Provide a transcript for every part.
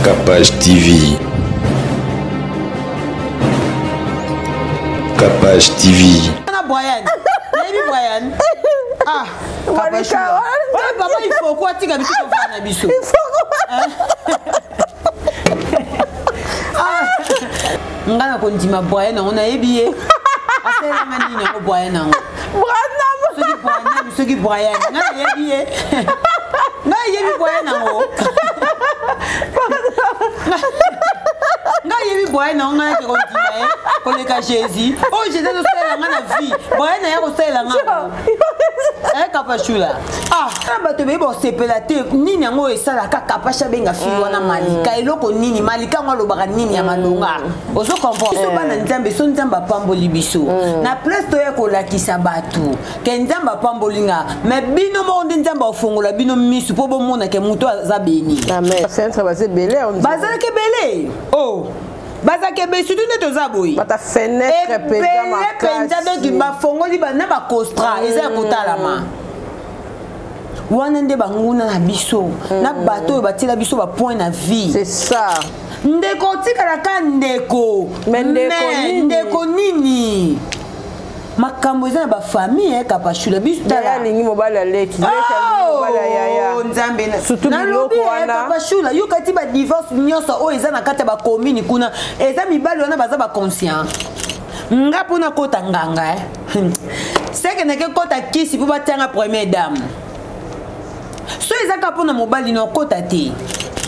Capage TV. Capage TV. Brian. Brian. Ah, Capage. Papa, il faut quoi tu as mis sur le biso? Il faut quoi? Ngana kondima Brian, on a ébillé. Assez la manine au Brian. Ce qui Brian, ngana ébillé. Ngana ébillé Brian. Nga yebi boy na nga ke kontina koleka Jésus. Oh Jésus no sala nga na vie. Boy na ya ko sala nga. Kapashula. Ah, bato be bo sepelate nini yango esala ka kapasha benga fi wana malika eloko nini malika ngo lobaka nini ya malonga. Ozo comprendre. So bana nzambe so nzamba pamboli biso. Na place to ya ko lakisa batu. Ke nzamba pambolinga. Me bino mo nzamba ofongola bino misu po bo mona ke muto za beni. Amen. Centre basé belé on dit. Bazala ke belé. Oh. Bazake be surtout ne toza boy. Bata fenêtre penda ma case. Donc ba fongoli ba na ba costra eza kotala ma. Wana nde banguna na biso. Na bato batila biso ba point na vie. C'est ça. Ndeko tikala ka ndeko. Ndeko nini? Makambo eza na ba famille kapashula biso tala lingi mobala leki mobala yaya nzambe surtout biloko wana kapashula yo kati ba divorce nyoso o eza na kata ba commune kuna eza mibali wana baza ba conscient nga pona kota nganga seke na ke kota kisi po batanga première dame so eza ka pona mobali no kota te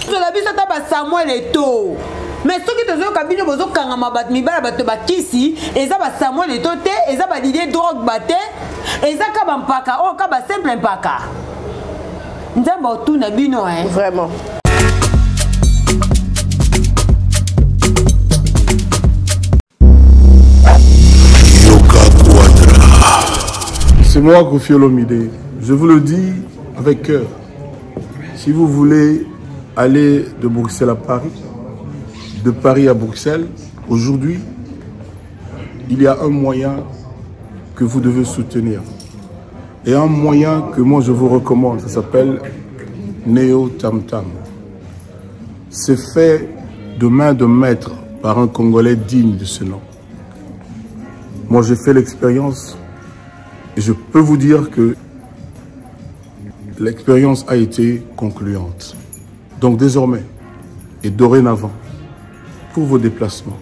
so la biso ta ba Samuel eto. Mais ce qui te dit que bino bozo kanga mabat mibala bato bakisi eza ba Samuel etote eza ba Didier drogue bate eza ka ba mpaka o ka ba simple mpaka nzamba otuna bino vraiment. C'est moi Koffi Olomide. Je vous le dis avec cœur. Si vous voulez aller de Bruxelles à Paris, de Paris à Bruxelles, aujourd'hui, il y a un moyen que vous devez soutenir. Et un moyen que moi je vous recommande, ça s'appelle Néo Tam Tam. C'est fait de main de maître par un Congolais digne de ce nom. Moi j'ai fait l'expérience et je peux vous dire que l'expérience a été concluante. Donc désormais et dorénavant, pour vos déplacements,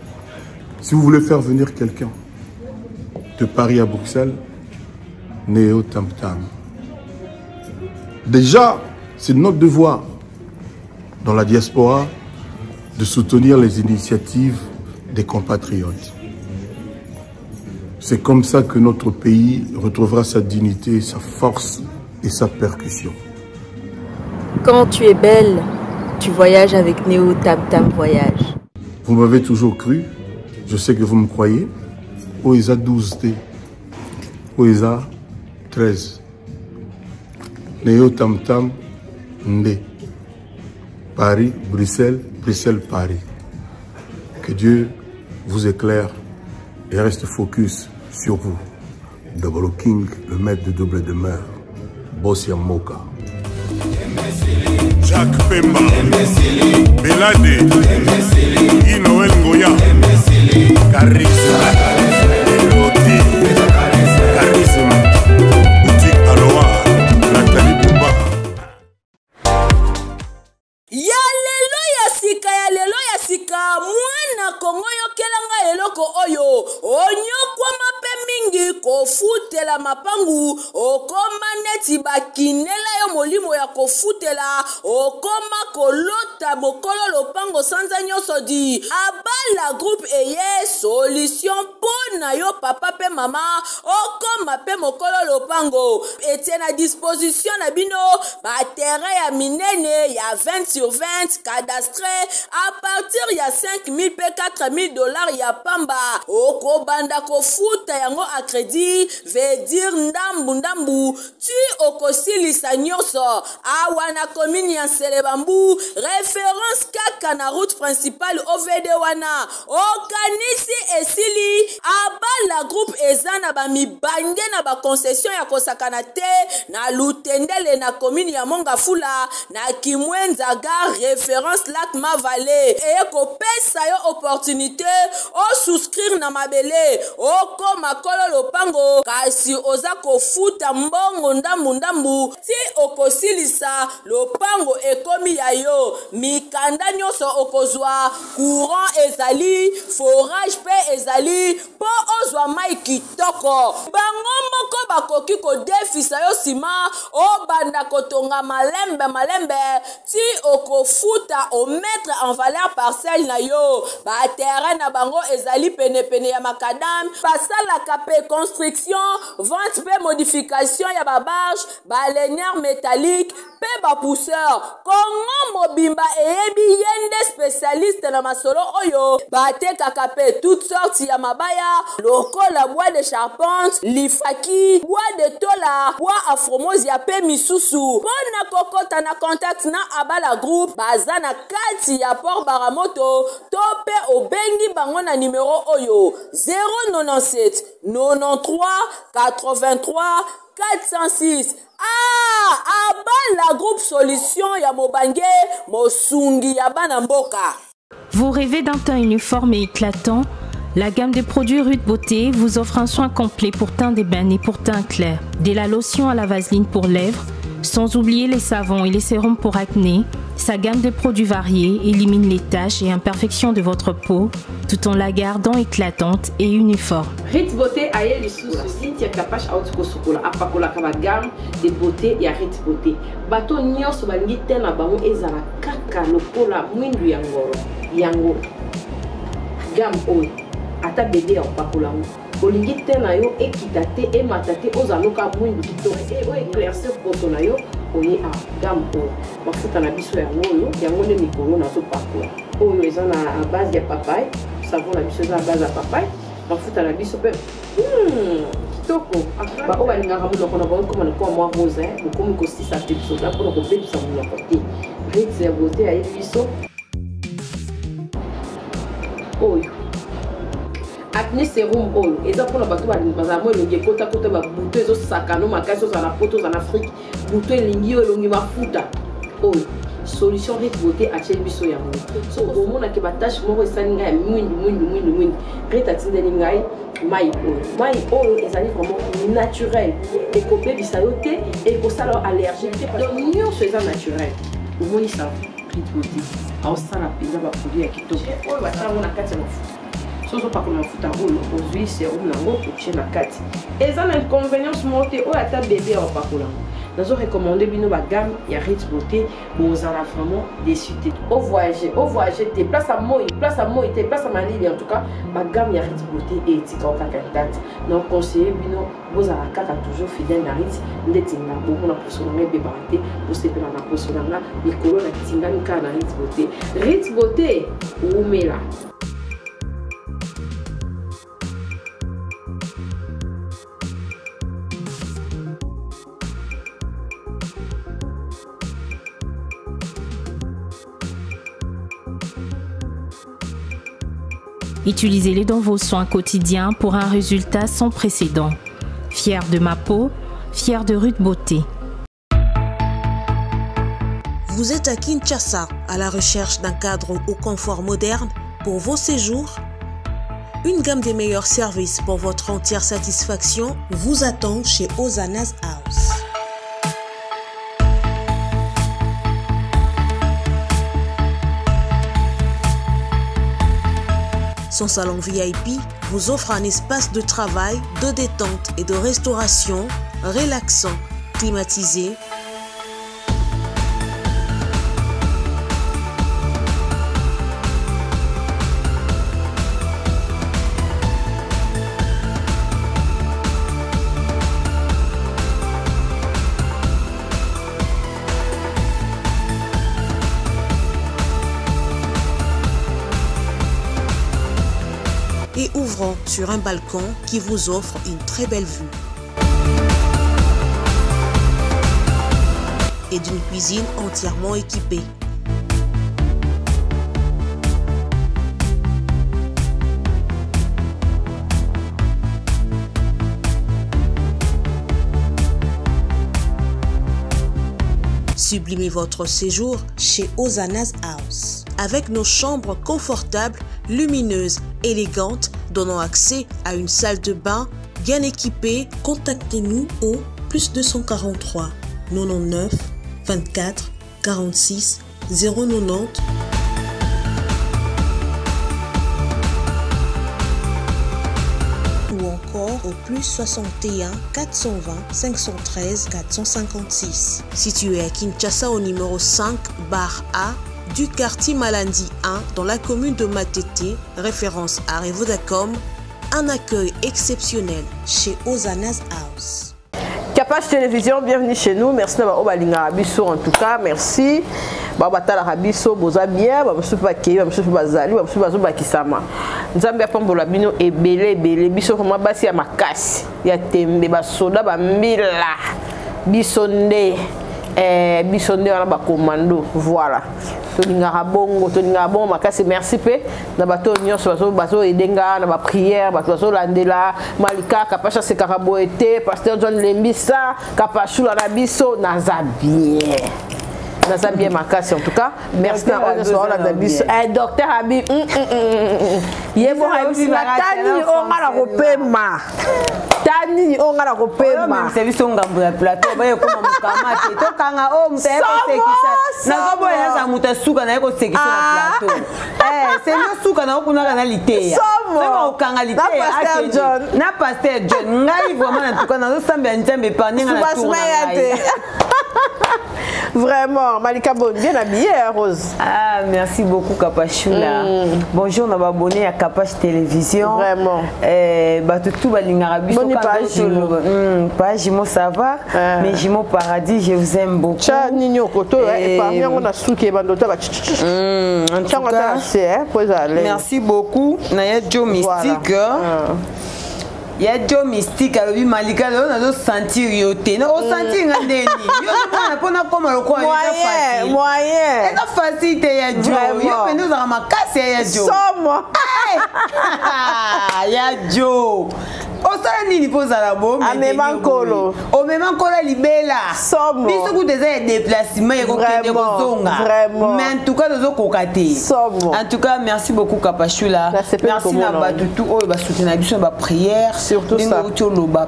si vous voulez faire venir quelqu'un de Paris à Bruxelles, Néo Tam Tam. Déjà, c'est notre devoir dans la diaspora de soutenir les initiatives des compatriotes. C'est comme ça que notre pays retrouvera sa dignité, sa force et sa percussion. Quand tu es belle, tu voyages avec Néo Tam Tam Voyage. Vous m'avez toujours cru, je sais que vous me croyez. OESA 12D, OESA 13, Néo Tam Tam Ndé, Paris, Bruxelles, Bruxelles, Paris. Que Dieu vous éclaire et reste focus sur vous. Double King, le maître de double demeure, Bossia Moka. Jacques Pemba, Belade, Guy Noël Ngoya, Charisme, Elodie, Charisme, Boutique Aloha, Nathalie Bouba. Ya sika, mwana Kongo yokelanga eloko oyo, onyokwa mape mingi kofutela mapangu, okoma neti bakinela yo molimo ya kofutela, okoma kolota bokolo lopango sanza nyoso di, abala groupe eye solution pona yo papa pe mama, okoma pe mokolo lopango, etie na disposition na bino, batere ya minene ya 20 sur 20, cadastre, à partir ya 5 000 pe 4 000 dollars ya pamba, oko banda kofuta yango a crédit, veut dire ndambu ndambu, tu okosilisa nyoso, awa na commune ya Nselebambu référence kaka na route principale OVD wana okanisi esili abala groupe eza na bamibange na baconcession ya kosakana te na Lutendele na commune ya Mongafula na Kimwenza gare référence lac Mavale eye kopesa yo opportunité o souscrire na mabele oko makolo lopango kasi oza kofuta mbongo ndambu ti okosilisa lopango ekomi ya yo mikanda nyonso okozwa courant ezali forage pe ezali po ozwa mai kitoko bango moko bakoki kodefisa yo sima obanda kotonga malembe ti okofuta o mettre en valeur parcelle na yo ba terrain na bango ezali pene ya makadam basalaka pe construction vente pe modification ya babarge balenière métallique pe bapousseur Kongo mobimba eyebi yende spécialiste na masolo oyo batekaka pe toutes sortes ya mabaya lokola bois de charpente lifaki bois de tola bois afromosia pe misusu pona kokota na contact na abala groupe baza na kati ya port baramoto to pe obengi bango na numéro oyo 097 93 83 406 abala groupe solution ya mobange mosungi ya bana mboka. Vous rêvez d'un teint uniforme et éclatant? La gamme de produits Rude Beauté vous offre un soin complet pour teint d'ébène et pour teint clair. De la lotion à la vaseline pour lèvres, sans oublier les savons et les sérums pour acné. Sa gamme de produits variés élimine les taches et imperfections de votre peau tout en la gardant éclatante et uniforme. Rude Beauté a les sous Cynthia Kapash Outko Sukola apakola kaba gamme de beauté ya Rude Beauté. Bato nyonso balingi tena bango ezala kaka lokola mwindu ya ngoro. Yango gamme oyo ata bébé apakola ngo. Olingi tena yo ekitate e matate ozaloka mwindu kitoko e o éclaircir poto na yo oye a gamme oyo. Mafuta na biso yango ne mikolo na so pakola. Oyo eza na base ya papaye, savon na biso eza na base ya papaye. Mafuta na biso pe kitoko. Ba o balingaka munoko na bango koma na kwa mwa rose bokomi ko 6 à 7 soda pour ko bebisa munoko te. Rude Beauté a biso oyo acné sérum oyo eza mpona bato bazala mo elongi ekota babuto ezosakano makasi ozala na poto ozala na afrique buto elingi oyo elongi mafuta oyo solution Rude Beauté atie biso yango so omonaki batashe moko esali ngai ya mwindu Rude atindeli ngai mai oyo ezali vraiment naturel ekobebisa yo te ekosala yo allergie te donc nyonso eza naturel omoni sa Rude Beauté aosala mpenza baproduit ya kitoko oyo basalango na kati ya mafuta soso pakola mafuta oyo ozwi serum nango otie na kati eza na inconvénience moko te oyo ata bébé aopakola ngo nazo recommande bino bagamme ya Rude Beauté bozala vraiment déçu te au voyager te place à moi te place à malili en tout cas bagamme ya Rude Beauté etikao kaka date donc conseiller bino bozala kaka toujours fidèle na Rude ndeti na bomona poso na ngai bebaka te bosepela na poso na nga likolo na tingani kaka na Rude Beauté. Rude Beauté oumela. Utilisez-les dans vos soins quotidiens pour un résultat sans précédent. Fier de ma peau, fier de Rude Beauté. Vous êtes à Kinshasa à la recherche d'un cadre au confort moderne pour vos séjours? Une gamme des meilleurs services pour votre entière satisfaction vous attend chez Hosanna's House. Son salon VIP vous offre un espace de travail, de détente et de restauration relaxant, climatisé. Et ouvrant sur un balcon qui vous offre une très belle vue. et d'une cuisine entièrement équipée. Sublimez votre séjour chez Hosanna's House. Avec nos chambres confortables, lumineuses, élégantes, donnant accès à une salle de bain bien équipée, contactez-nous au +243 99 24 46 090. Ou encore au +61 420 513 456. Situé à Kinshasa au numéro 5 bar A du quartier Malandi 1 dans la commune de Matete, référence à Revodacom, un accueil exceptionnel chez Hosanna's House. Capage Télévision, bienvenue chez nous. Merci d'avoir Obalinga Abisso en tout cas. Merci. Babatala Abisso, Boza bien, Babassou Bakei, Babassou Bazali, Babassou Bazo Bakisama. Nzambe apambola bino ebele ebele biso koma basi ya makasi ya tembe basoda bambila biso nde wana ba commando voilà. Tolinga bongo makasi merci pe na bato nyonso bazo edenga na ba prière bato bazo landela Malika Kapasha se karaboete pasteur John Lembisa Kapashula na biso na zabie makasi en tout cas merci na on biso docteur Abi yebo habi batani o ngala kopema tani o ngala kopema service ngambo ya plateau ba yeko mukamate to kanga o muteko sekisa nazobo ya muta suka na yeko sekisa na plateau c'est no suka na okuna na liteya sema okanga liteya na pasteur John ngai vraiment en tout cas nazo samba njembe paninga na tour Vraiment, Malika Bonne, bien habillée, Rose. Ah, merci beaucoup, Kapachula. Bonjour, on a abonné à Kapach Télévision. Vraiment. Tout Balingarabi. Bonne page Jimo, ça va. Mais Jimo Paradis, je vous aime beaucoup. Tcha, Nino Koto, et parmi on a souké Bandota. Merci beaucoup. Naya Joe Mystique. Il y a Joe Mystique à l'objet Malika, on a sentir yoté. On sentir un déni. On a comme le coin. Moyen. C'est facile, il y a Joe. Il nous a cassé, il y a Joe. Somme. Il y a Joe. On nini poza la bombe. Amemankolo. O memankolo libela. Somme. Biso ku des déplacements et kokende kozonga. Vraiment. Mais en tout cas nous kokate. Somme. En tout cas merci beaucoup Kapachula. Merci na batutu oyo ba soutenir biso ba prière. Surtout ça.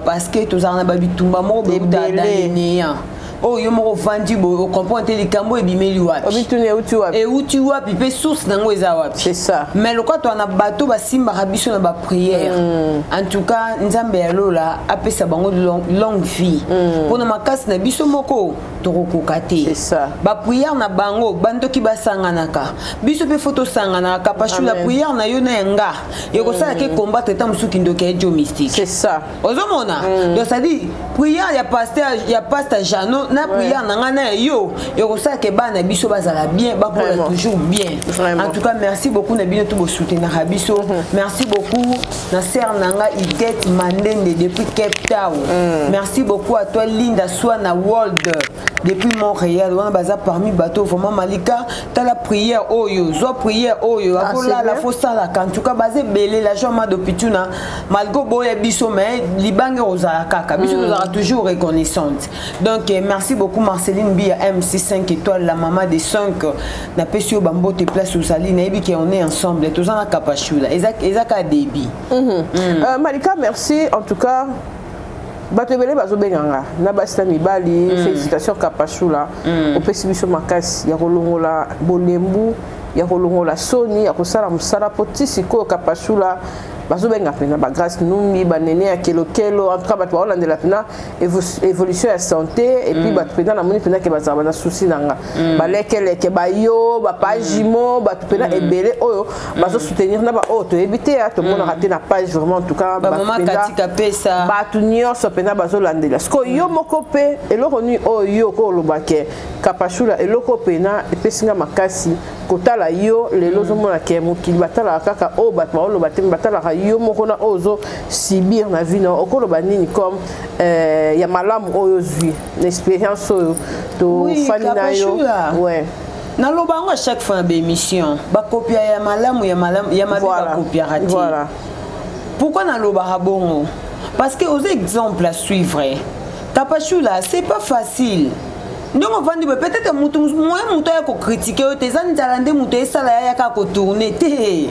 Parce que tous en a babitumba mo be ta oh yo moko vandi bo comprendre les cambo et bimeli wapi obitune uti wapi et uti wapi pe source nango eza wapi c'est ça mais le quand on a bateau ba simba rabiso na ba prière en tout cas nzambe ya lola apesa bango longue vie pour na makasi na biso moko toko kate c'est ça ba prière na bango bandoki basanganaka biso pe photo sanganaka parce que la prière na yo na nga yoko sala ke combattre ta musuki ndoka Joe Mystique c'est ça ozomona donc ça dit prière ya pasteur Jano na prière nangana yo yokosala ke bana biso bazala bien bakola toujours bien. En tout cas merci beaucoup na bino tout bo soutenir biso. Merci beaucoup na sœur nanga Idet Mandende depuis Cape Town. Merci beaucoup à toi Linda Swana World depuis Montréal. On baza parmi bateau vraiment Malika ta la prière oyo zo prière oyo akola la fossa la en tout cas basé belé la jambe de pituna malgré boye biso mais libange ozala kaka biso ozala toujours reconnaissante. Donc merci beaucoup Marceline Bia MC 5 étoiles la maman des 5 na pesio bambo te place osali na yebi que on est ensemble tous en Kapachula ezaka débit. Malika merci en tout cas batebele bazobenganga na basita mibali félicitations Kapachula au pesibiso makasi ya kolongola bolembu ya kolongola soni ya kosala musala potisi ko Kapachula bazobenga pena ba grâce numbi banene ya kelokelo en tout cas bato baolanda la pena évolution ya santé et puis bato pena na moni pena ke bazaba na souci nanga baleke bayo ba pagimo bato pena ebele oyo bazo soutenir na ba auto éviter à tout le monde rater na page vraiment en tout cas ba maman katika pesa bato nyonso pena bazolanda la sko yo moko pe eloko ni oyo ko lobake Kapachula eloko pena epesinga makasi kotala yo lelo ozomona ke mokili batala kaka o bato baoloba te batalaka yo moko na ozo subir na vie na okoloba nini comme ya malamu oyo zwi l'expérience oyo to fani na yo ouais naloba ngo à chaque fois na émission ba copia ya malamu ya mabe ba copia raté voilà pourquoi naloba bongo parce que aux exemples à suivre Kapachula c'est pas facile. Donc on va dire peut-être moi muto ya ko critiquer o tezani nzalande muto esala ya ka ko tourner te.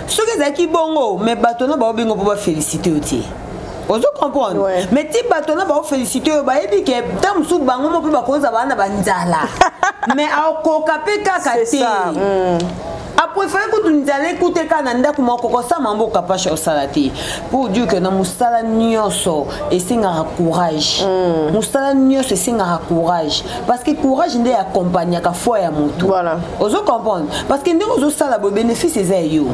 Ce que zaki bongo mais batona ba bingo pour féliciter oti. Ozo comprendre. Ouais. Mais ti batona ba féliciter ba ebi ke tam su bango mo pe ba koza bana banzala. Mais a ko kapé kaka te. Après faire que tu nous allais écouter Canada comme on ça mambo capable au salati pour dire que na musala nyoso et c'est un courage musala nyoso c'est un courage parce que courage ndé accompagner ka foi ya mutu voilà ozo comprendre parce que ndé ozo sala bo bénéfice c'est yo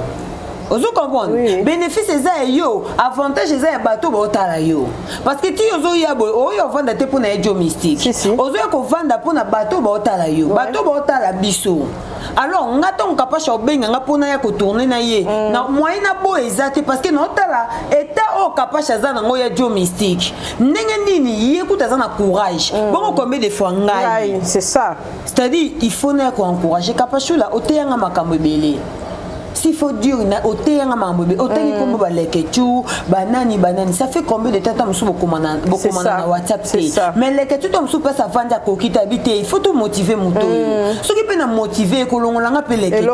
ozo comprendre bénéfice c'est yo avantage c'est bateau ba otala yo parce que ti ozo ya bo oyo vendre te pour na ejo mystique ozo ya ko vendre pour na bateau ba otala yo bateau ba otala biso. Alors, on attend capable de bien nga pona ya ko tourner na ye na moyen na bo ezate parce que notala état au capable chaza na ngoya dio mystique ndenge nini ye kuta za na courage bon combien de fois ngai c'est ça c'est-à-dire il faut na ko encourager kapashula oteya nga makambo belé. S'il faut dire na oteya nga makambo belé oteyi kombo ba leketu banani ça fait combien de temps musu bokomana na WhatsApp mais leketu to musu pesa vanda ko kita bité il faut tout motiver muto ce qui peut na motiver ko longola nga pe leketu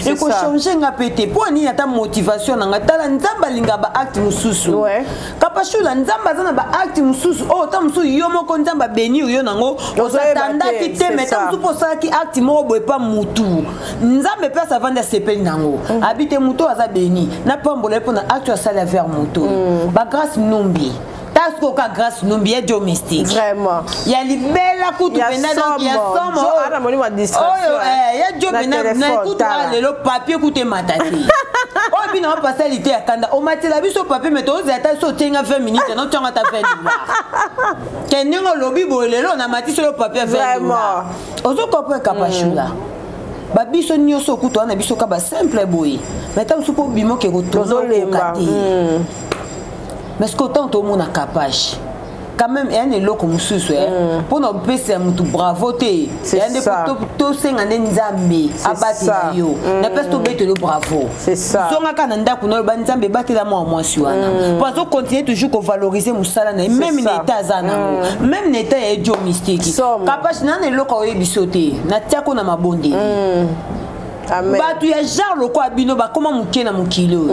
et ko changer nga pété pour ni ata motivation nga tala nzamba linga ba acte mususu kapashula nzamba zana ba acte mususu o ta musu yo moko nzamba beni yo nango osatanda ki te mais ta musu posa ki acte mo boye pa mutu nzambe pesa vanda sepeli nango habite muto aza beni na pambola pour na acte sala vers muto ba grâce numbi tasko ka grâce numbi ya domestique vraiment ya libela kutu penda donc ya somo ana moni ma distraction ya jobena na kutu lelo papier kutu matati o bina passer lité ya kanda o matela biso papier mais to zata so tenga 20 minutes non tonga ta 20 dollars kenengo lobi bolelo na matisi le papier 20 dollars ozo kopre kapashula babiso nyoso kutu ana biso ka ba simple boy mais tam supo bimo ke ko tozo lemba mais ce qu'autant tout le monde a capable quand même un est là comme ça pour nous passer un tout bravo té un des tout cinq années nzambe abattre yo na peste tout bête le bravo c'est ça zonga kananda kuno ba nzambe battre la moi suana parce qu'on continue toujours qu'on valoriser musala na même l'état zana même l'état est dio mystique capable na ne loko ebisoté na tiako na mabonde amen ba tu ya genre loko abino ba comment mukie na mukilo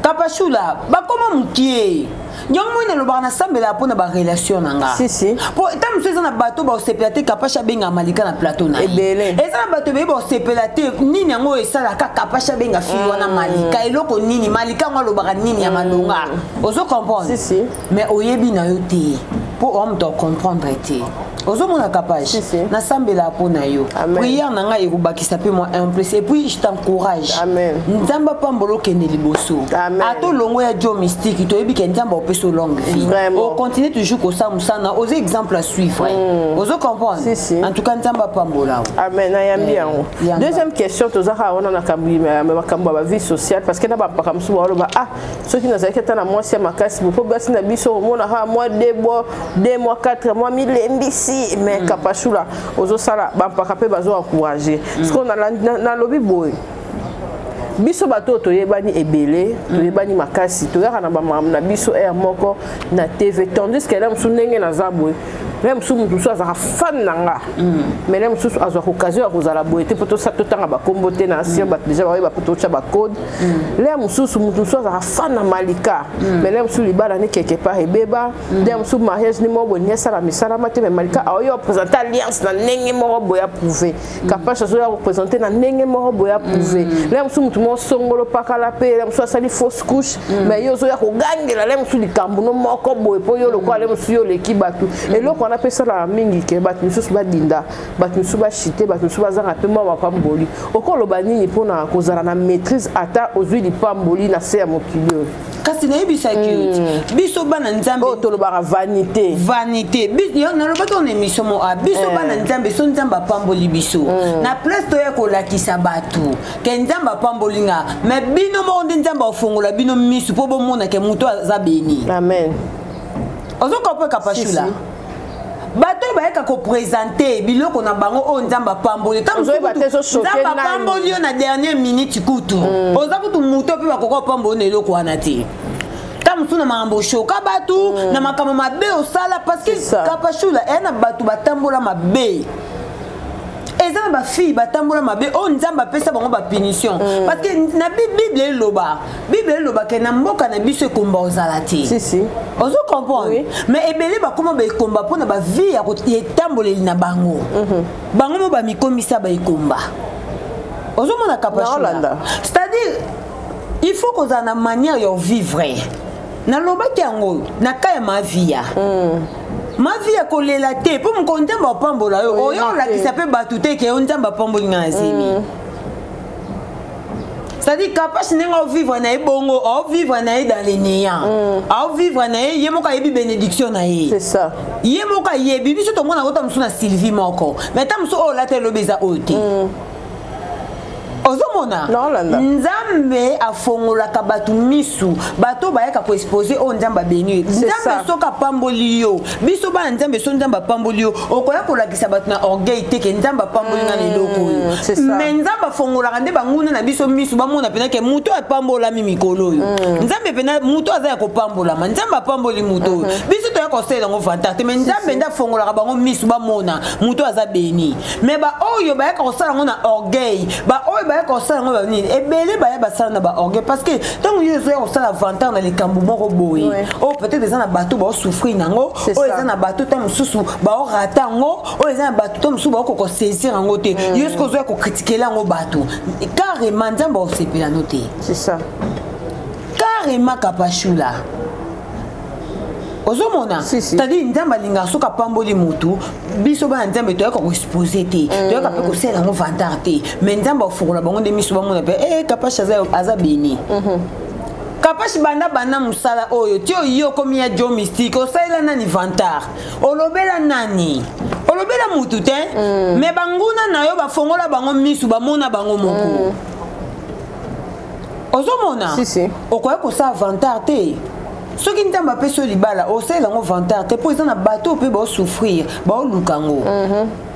kapashula ba comment mukie nyongo ina lo bana sambela pona ba relation nanga si po tam so na bato ba sepelate kapasha benga malika na plateau na ebele eza bato be ba sepelate nini yango esala ka kapasha benga fiwa na malika eloko nini malika ngalo ba nini ya malonga ozo comprendre si mais oyebi na yo te pour homme to comprendre te ozo mona capage na sambela pona yo prière nanga ekubakisa pe moi un plus et puis je t'encourage amen nzamba pambolo kende liboso ato longo ya dio mystique to yebi ke nzamba opeso longue vie on continue toujours ko ça musana aux exemples à suivre ozo comprendre en tout cas nzamba pambola amen ayambi yango deuxième question tozaka ona na kambi makambo ba vie sociale parce que na ba pakamsu ba ceux qui nous inquiètent na moi c'est makasi pour basi na biso mona ha moi 2 mois 4 mois milembisi mais kapashula ozo sala ba pakape bazo encourager parce qu'on a na lobby boy biso bato toyebani ebele toyebani makasi toyaka na bamam na biso air moko na TV tandis que là musu ndenge na zabwe même sous mutu so azaka fan nanga mais même sous azwa occasion ko zala boete poto sa totanga ba kombote na ancien ba déjà ba poto cha ba code là musu mutu so azaka fan na malika mais là musu libala ne quelque part ebeba là musu mariage ni mo bonia sala misala mate mais malika ayo présenter alliance na ndenge mo boya prouver capable so ya représenter na ndenge mo boya prouver là musu mutu mo songolo pakala pe là musu asali fausse couche mais yo so ya ko gangela là musu likambu no moko boye po yo lo kwa là musu yo lekibatu et lo wana pesa la mingi ke batu mususu badinda batu mususu bashite batu mususu bazanga pe mwa bapamboli okoloba nini mpona kozala na maîtrise ata ozwi lipamboli na se ya mokili kasi nayebisaki biso bana nzambe oyo tolobaka vanité nalobaki ona émission mo biso bana nzambe so nzambe apamboli biso na place toya kolakisa bato ke nzambe apamboli nga me bino moko nde nzambe afongola bino misu mpo bomona ke moto aza beni amen ozokopa kapashula bato bayeka kopresente biloko na bango oyo nzambe apamboli nzambe apamboli yo na dernière minute kutu oza kutu moto mpe bakoka opamboli na eloko wana te ta mosu na makambo oshoka bato na makambo mabe osala parceke kapashula eya na bato batambola mabe eza na bafille batambola mabe oyo nzambe apesa bango bapunition parce que na bible eloba ke na mboka na biso ekomba ozala te ozo comprendre mais ebele bakoma baekomba mpona bavie ya etamboleli na bango bango mo bamikomisa baekomba ozomona kapashula c'est-à-dire il faut kozala na manière ya vivre nalobaki yango na ka ya mavia mavia kolela te mpo moko nzambe apambola yo oyo olakisa mpe bato te ke yo nzambe apamboli nga na zemi c'est-à-dire kapasi ndenge ovivre na ye bongo aovivre na ye dans le néant aovivre na ye ye moko ayebi bénédiction na ye ye moko ayebi biso tomona kota mosu na sylvie moko mais ta mosu oyo olata elobi eza oyo te ozomona nzambe afongolaka bato misu bato bayaka koexpose oyo nzambe abeni nzambe soki apamboli yo biso bana nzambe so nzambe apamboli yo okoya kolakisa bato na orgueil te ke nzambe apamboli nga na eloko oyo me nzambe afongolaka nde banguna na biso misu bamona pena ke moto apambolami mikolo oyo nzambe pena moto aza ya kopambolama nzambe apamboli moto oyo biso toya kosalela yango vantar te me nzambe nde afongolaka bango misu bamona moto aza beni me baoyo bayaka kosala yango na orgueil baoyo kosala ngo bani ebele baya basala na ba orgueil parce que tant yo zo kosala vantar na likambo moko boye o peut-être eza na bato ba souffrir nango o eza na bato ta mususu ba o rata ngo o eza na bato ta mususu ba ko saisir ngo te yo ce que zo ko critiquer ngo bato carrément nzamba o sepela noté c'est ça carrément kapashula ozomona c'est-à-dire nzambe alinga soki apamboli motu biso bana nzambe toyaka koexpose te toyaka mpe kosala yango vantar te mais nzambe afongola bango nde miso bamona mpe kapashi aza beni kapashi banda mosala oyo ti oyo komi ya jo mystique osalela nani vantar olobela nani olobela motu te mais banguna na yo bafongola bango miso bamona bango moko ozomona okoya kosala vantar te soki nzambe apesi yo libala osalela yango vantar te mpo eza na bato mpe baosouffrir baoluka ngo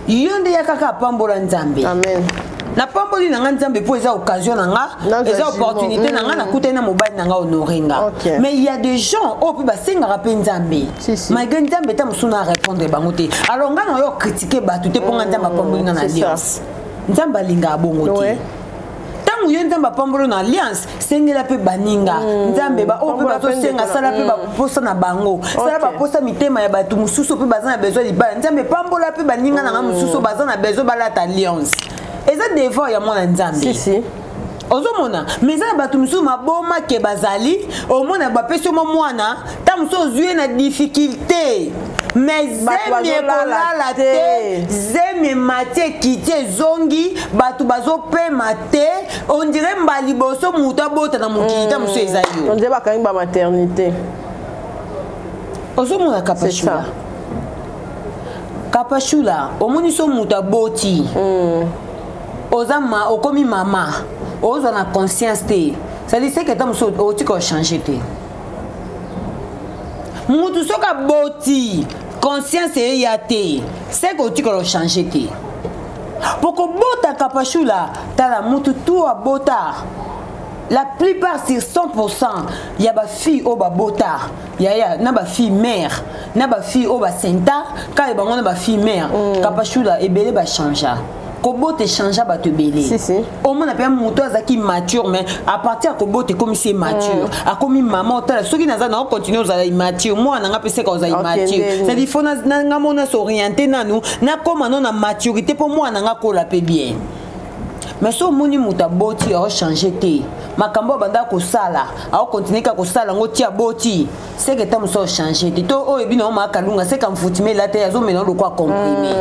yo nde ya kaka apambola nzambe napamboli na nga nzambe mpo eza occasion na nga eza opportunité na nga nakutani na mobali na nga honore nga mais il y a des gens oyo mpe basengaka mpe nzambe malgré nzambe ta mosu na répondre bango te alors nga na yo okritike bato te mpo nga nzambe apamboli nga na alliance nzambe alingaka bongo te ntango yo nzambe apambolo na alliance sengela mpe baninga nzambe oyo mpe bazosenga sala mpe baposa na bango sala baposa mitema ya bato mosusu mpe baza na besoin libala nzambe pambola mpe baninga na nga mosusu baza na besoin balata alliance eza devant ya mwana nzambe ozomona mais eza na bato mosusu maboma ke bazali omona bapesi omo mwana ta mosusu ozwi na difficulté mais zemi ekolala te zemi emati ekiti ezongi bato bazopema te ondire mba liboso moto abota na mokili ta mosusu eza yo ondire bakangi bamaternité ozomona kapashula kapashula omoni so moto aboti okomi mama ozwa na conscience te c'est-à-dire c'est que ta mosusu otika ochange te moto soki aboti conscience eya te c'est que otika ochange te po kobota kapashula tala moto tu abota la plupart sur 100% ya bafille oyo babota yaya na bafille mère na bafille oyo basenta kaka bango na bafille mère kapashula ebele bachangea kobote changea bato ebele omona mpe moto azalaki mature mais à partir ya kobote ekomisi mature akomi mama otala soki naza na ocontinue ozala immature mwana nanga mpe seka ozala immature c'est-à-dire fo nanga mona s'oriente nanu nakoma no na maturité mpo mwana nanga kola mpe bien mais so moni muta boti a changer te makambo banda ko sala a continuer ka ko sala ngoti a boti c'est que tam so changer te to o ebina o makalunga c'est comme futime la te azo mena lo kwa comprimer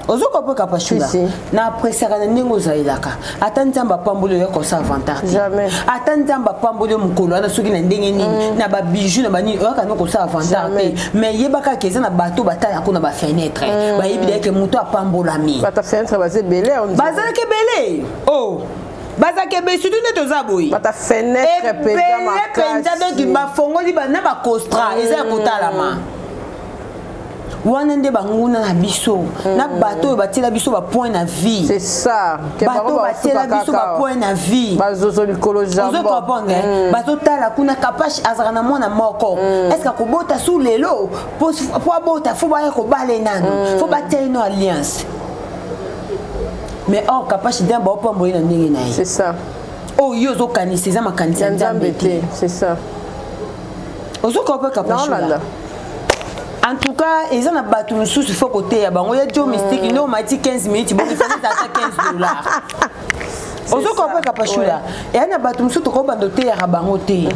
ozoko po kapashula na apresa kana ningo zailaka atanzamba pambolo yo ko sa avantage jamais atanzamba pambolo mukolo ana soki na ndenge nini na ba bijou na bani o kana ko sa avantage mais yebaka keza na bato batala ko na ba fenêtre ba yebi que muto apambola mi bata fenêtre baze belé on bazala ke belé oh bazake be surtout ne tozaboyi bata fenêtre peza makasi donc ba fongoli ba na ba costra eza kotala ma wana nde banguna na biso na bato batela biso ba point na vie c'est ça bato batela biso ba point na vie bazozo likolo jambo ozo comprendre bato tala kuna kapashi azara na mwana moko est-ce que ko bota sous lelo pour bota faut ba ko bale nano faut batela une alliance mais oh kapashi d'un ba pombo ina ndenge na c'est ça oh yozo kanisa za makanisa nzambete c'est ça ozo comprendre kapashi en tout cas, ils ont un bateau sous ce faux côté. Il y a Joe Mystique, il m'a dit 15 minutes, il m'a dit $15. On se comprend qu'à Pachula. Et il y a un bateau sous le côté à Bangoté.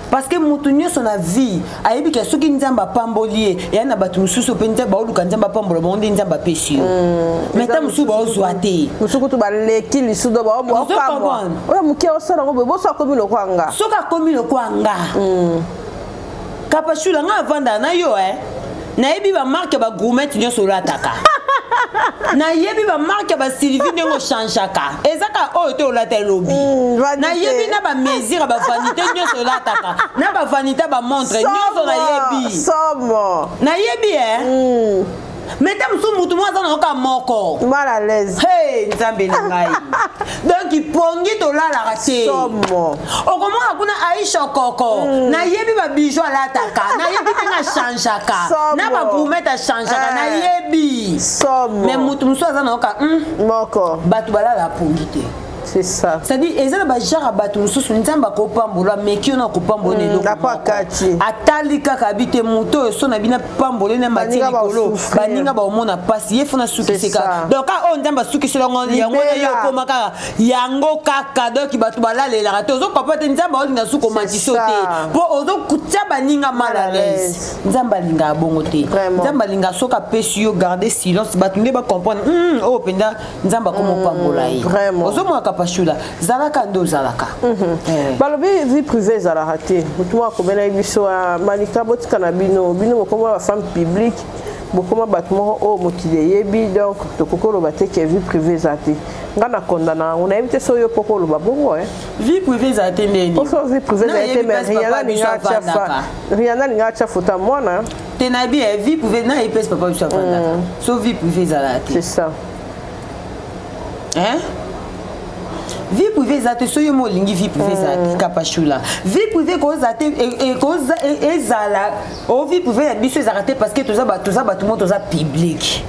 Parce que Moutounio, son avis, a eu ceux qui n'ont pas pambolier, et un bateau sous le pente, baou, quand n'ont pas pambol, on n'ont pas péché. Mais t'as sous baou zoité. Nous sommes tous les kills sous le baou, on comprend. Ouais, mon cœur, ça, on peut bosser comme le Kwanga. Soka comme le Kwanga. Kapashula nga vanda na yo na yebi ba marque ba gourmet nyo solo ataka na yebi ba marque ba Sylvie ngo chanchaka ezaka o to la telobi na yebi na ba mesure ba vanité nyo solo ataka na ba vanité ba montre nyo solo yebi somo na yebi mais t'as musu mutu mwa zana oka moko mal à l'aise hey nzambe na ngai donc il pongi to la la raté somo okomona kuna Aisha koko na yebi ba bijou ala taka na yebi nga chanchaka na ba gourmet chanchaka na yebi somo mais mutu musu zana oka moko batu bala la pongi te c'est ça c'est-à-dire ezala ba jara batu mususu nzamba ko pambola meki ona ko pambola le pas kati atali kaka bite muto so na bina pambola na mati likolo baninga ba omona pasi yefuna suki seka donc on nzamba suki selo ngoni yango yo koma kaka yango kaka donc batu balale la rato zo papa te nzamba on na suko mati sote po ozo kutia baninga mal à l'aise nzamba linga bongo te nzamba linga soka pesi yo garder silence batu nde ba comprendre oh penda nzamba ko mo pambola yi ozo mo Pachula zalaka ndo zalaka balobi vie privée zala raté mutuma ko bena biso malika botika na bino boko ba femme publique boko ma batmo o mokile yebi donc to kokolo bateke vie privée zate ngana kondana on a évité so yo pokolo ba bongo vie privée zate ndeni o so vie privée zate mais rien na linga cha fota mwana tenabi vie privée na epes papa biso avanda so vie privée zalate c'est ça vie privée zate soyo mo lingi vie privée zate kapashula vie privée ko zate ezala o vie privée ya biso ezarate parce que toza ba tout le monde toza public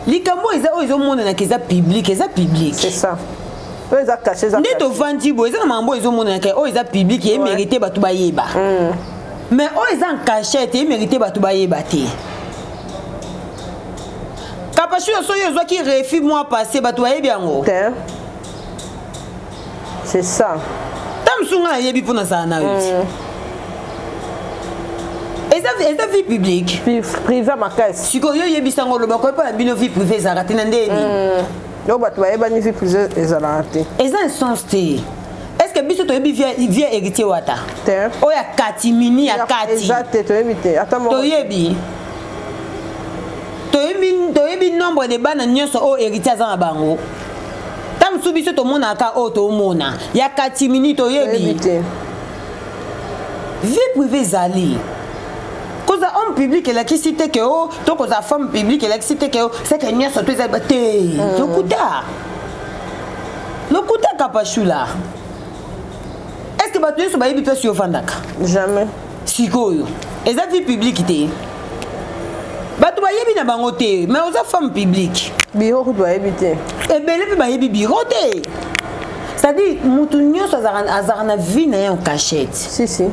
likambo ezo mona na keza public c'est ça eza caché za ndeto vandi bo eza na mambo ezo mona na ke o eza public et mérité batu ba yeba mais o eza en cachette et mérité batu ba yeba te kapashula soyo zo ki refi mois passé batu ba yebi yango c'est ça. Tam sunga yebi pona sana uti. Eza vie publique. Privé makasi. Siko yo yebi sango lo bako pa bino vie privée za raté ndeni. Yo batu ba yeba ni vie privée ezala raté. Eza un sens te. Est-ce que biso to yebi vie héritier wata? Te. O ya kati mini ya kati. Exact to yebi te. Attends to yebi. To yebi nombre de bana nyonso o héritier za na bango. Tam subiso to mona ka o to mona ya 4 minutes to yebi vie privée zali cause homme public la qui cite que o to cause femme publique la qui cite que o c'est que nya so to ezabate lokuta kapashula est-ce que batu so ba yebi pesi ofandaka jamais sikoyo eza vie publique te batu ba yebi na bango te mais oza femme publique biro ko doit éviter et belé ba yebi biro te c'est-à-dire mutu nyonso azara na vie na en cachette si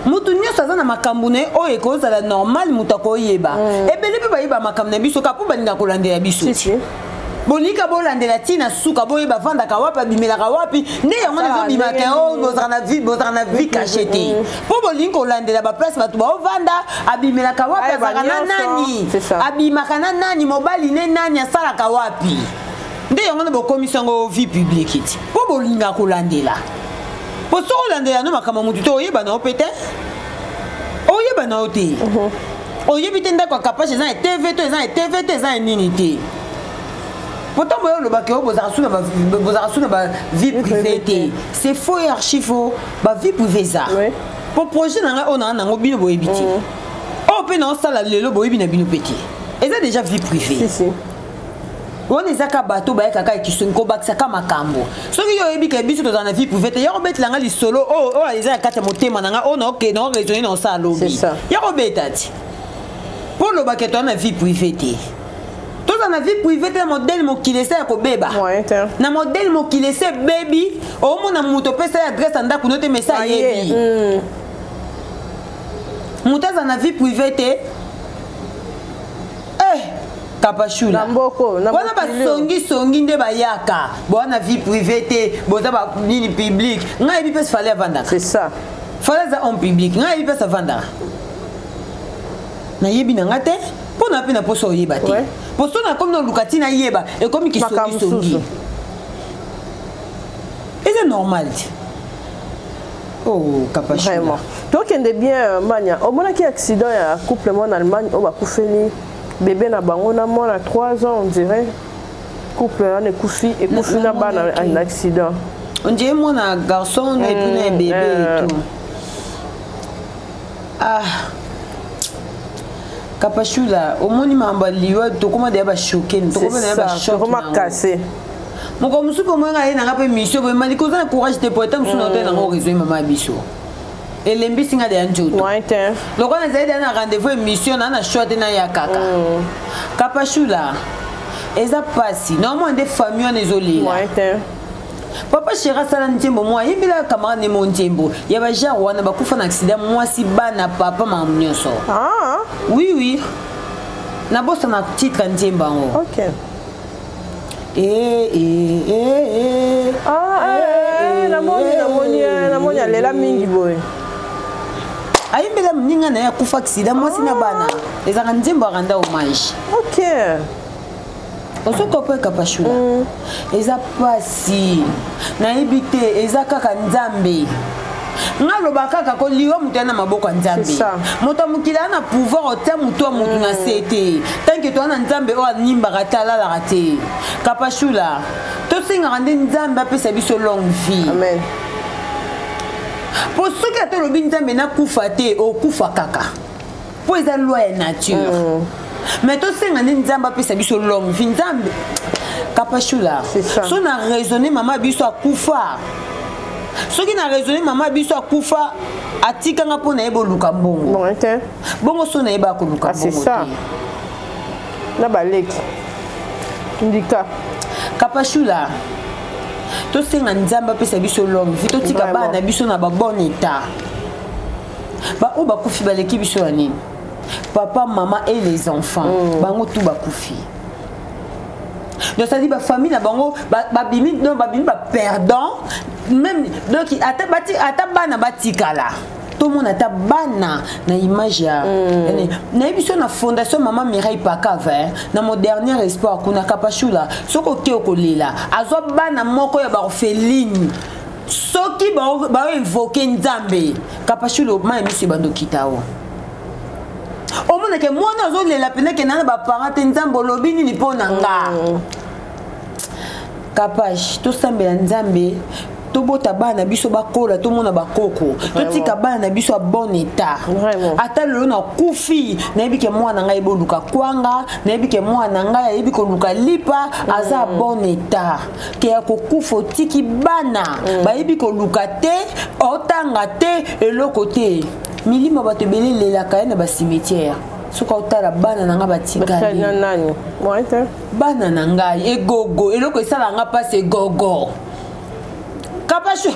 mutu nyonso azana makambo na o ekozala normal mutu akoyeba et belé ba yeba makambo na biso kapo baninga kolandela biso bolika bolandela tina suka boye bavanda kawapi abimela kawapi nde yango nazobima ke o bozala na vie cachete po bolingi kolandela baplace bato baovanda abimela kawapi azalaka na nani abimaka na nani mobali ne nani asalaka wapi nde yango na bokomisi yango vie publique ti po bolinga kolandela po so kolandela no makambo mutu te oyeba na yo pete oyeba na yo te oyebi te ndako akapashe eza etv to eza etv te eza enini te pourtant boyo lobaki oyo bozalaka suna ba vie privée te c'est faux et archi faux ba vie privée eza po projet na ngai oyo naa nango bino boyebi te oyo mpe na osala lelo boyebi na bino mpe te eza déjà vie privée wana ezaka bato bayekaka ekisoni kobakisaka makambo soki yo oyebi ke biso tozala na vie privée te ya kobetela nga lisolo oyo eza ya kati ya motema na nga oyo naoraisonne na osala lobi ya kobeta ti mpo lobaki toza na vie privée te toza na vie privée te na modele mokili ese ya kobeba na modele mokili ese ebebi omona moto opesa ye adresse ya ndako no te mesa ayebi moto aza na vie privée te kapashula wana basongi nde bayaka bowana vie privée te boza banini public ngai yebi mpe sifale avandaka fale aza homme public ngai yebi mpe savandaka nayebi na nga te mpo na mpe na poso oyeba te poso na komi na oluka ti nayeba ekomi kisongisongi eza normal te kapashula tokende bien mania omonaki accident ya couple mo en Allemagne oyo bakufeli bébé na bango na mwana 3 ans on dirait couple là ne kufi et kufi na bana un accident on dirait mon garçon et puis un bébé et tout kapashula omoni mamba liwa to comment de ba choquer to comment de ba choquer comment casser mon comme soupe moi nga na ngape mission vraiment il cause courage de poeta msuna hotel na réseau mama biso elembi singa de anjoto loko na zaidi na rendez-vous émission na short na ya kaka kapashula eza pasi normalement des familles nezolila papa chéra sala ntembo moi yibila camarade mon ntembo ya ba genre wana bakufa na accident moi si bana papa mamnyoso oui na bossa na titre ntembo ngo namoni alela mingi boye ayimbela mninga na ya kufa accident moi si na bana ezaka ntembo aranda hommage osokope kapashula eza pasi nayebi te eza kaka nzambe nga loba kaka koliwa moto ya na maboko ya nzambe moto mokili ana pouvoir otia moto ya motu na se te tanke toa na nzambe oyo animbaka te alalaka te kapashula tosengaka nde nzambe apesa biso longue vie po soki ata olobi nzambe nakufa te okufa kaka po eza loi ya nature mais tosenga nde nzambe apesa biso longue vie nzambe kapashula so na raisonne mama biso akufa soki na raisonne mama biso akufa atikanga mpo na ye boluka mbongo bongo so na ye bakoluka mbongo te na baleki ndika kapashula tosenga nzambe apesa biso longue vie totika bana biso na babon état baoyo bakufi baleki biso ya nini papa, maman et les enfants. Bango tout bakoufi. Donc ça dit ba famille na bango ba bimi non ba bimi ba perdant même donc ata bana batikala. Tout le monde ata bana na image ya na biso na fondation maman Mireille Pakave na mon dernier espoir kuna kapashula soko ke okolela azwa bana moko ya ba orpheline soki ba invoquer nzambe kapashula ma emisi bando kitao. Omona ke mwana zo lela pene ke nana ba parent nzambo lobi ni pona nga kapage to sambela nzambe to bota bana biso bakola to mona bakoko to tika bana biso a bon état ata lelo na kufi na yebi ke mwana nga eboluka kwanga na yebi ke mwana nga yebi ko luka lipa aza bon état ke ya kokufa tiki bana ba yebi ko luka te otanga te eloko te milima bato belelelaka na ba cimetière soka otala bana nanga batikali bana nanga egogo eloko esala nga pasi egogo kapashu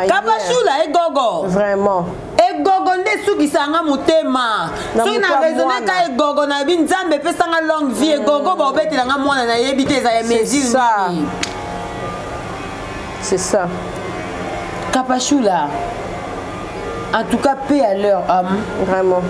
Kapashula egogo vraiment egogo nde suki sanga mutema soki na raisonner ka egogo na bi nzambe pesanga longue vie egogo ba obetelanga mwana na yebi te za ya mesure nini c'est ça Kapashula en tout cas paix à leur âme vraiment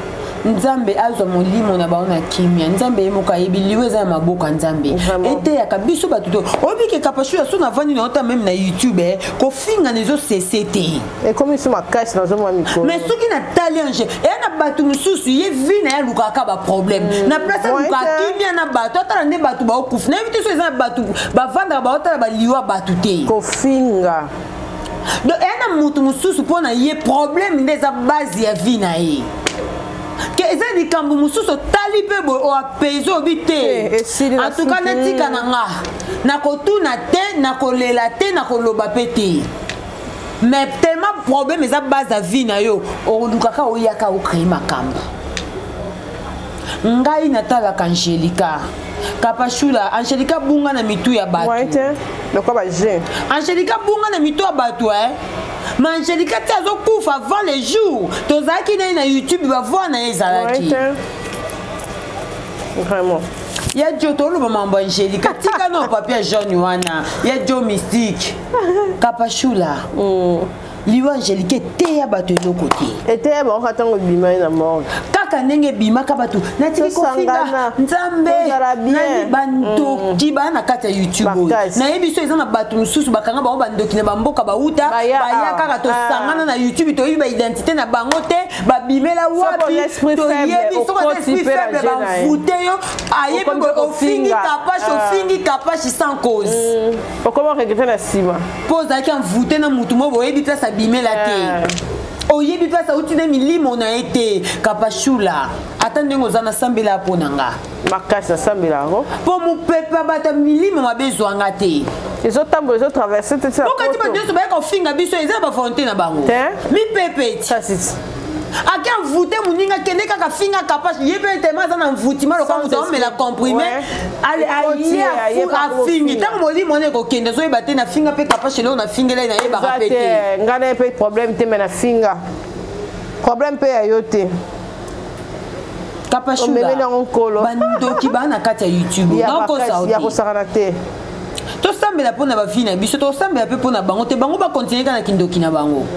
nzambe azwa molimo na baona kimia nzambe yemoka yebiliwe za maboka nzambe ete ya kabiso batuto obike Kapashula so na vandi na ota même na YouTube ko finga nezo CCT et comme ils sont ma caisse dans un micro mais soki na talent et na batu mususu ye vi na ya lukaka ba problème na place luka kimia na batu atala nde batu ba okufu na éviter so eza batu ba vanda ba ota ba liwa batu te ko finga donc na mutu mususu pona ye problème ndeza base ya vi na ye que eza likambo mususu tali pe bo o apezo bité en tout cas natika nanga na kotuna te na kolela te na koloba pete mais tellement problème eza base à vie na yo o lukaka o yaka o créer makambo ngai natala Angelica Kapashula Angelica bunga na mitu ya batu Angelica bunga na mitu ya batu mais Angelica tazo kufa avant les jours tozaki na YouTube ba voir na ezalaki vraiment ya joto lo mambo Angelica tika no papier jaune wana ya jo mystique Kapashula liwa Angelique te ya bato eloko te ete ya bango katango bima na mort kaka ndenge bima ka bato natiki kofinga nzambe nani bandoki bana kati ya YouTube na yebi so eza na bato mususu bakanga bango bandoki na bamboka bauta baya kaka tosangana na YouTube toyebi ba identité na bango te babimela wapi toyebi so ka esprit faible bamfute yo ayebi ofingi kapashi sans cause comment regretter la sima pose aki mvute na mutu mo boyebi place abimela te oyebi place auti na milimo na ete Kapashula ata ndenge oza na sambela mpona nga makasi na sambela yango mpo mopepe bata milimo mabezwanga te ezotambola ezotraverse te okati bato nyonso bayaka kofinga biso eza na bavolonté na bango mipepe ti ake mvute moninga kende kaka finga Kapashi ye mpe tema aza na mvutima loka moto aomela comprime afingi ntango molimo wana ekokende azoyeba te na finga mpe Kapashi eloko na fingelai nayebaka mpe te ngai naye mpe problème te me na finga problème mpe ya yo te Kapashula bandoki baa na kati ya YouTube ya kosakana te tosambela mpo na bafi na biso tosambela mpe mpo na bango te bango bakontinue kaka na kindoki na bango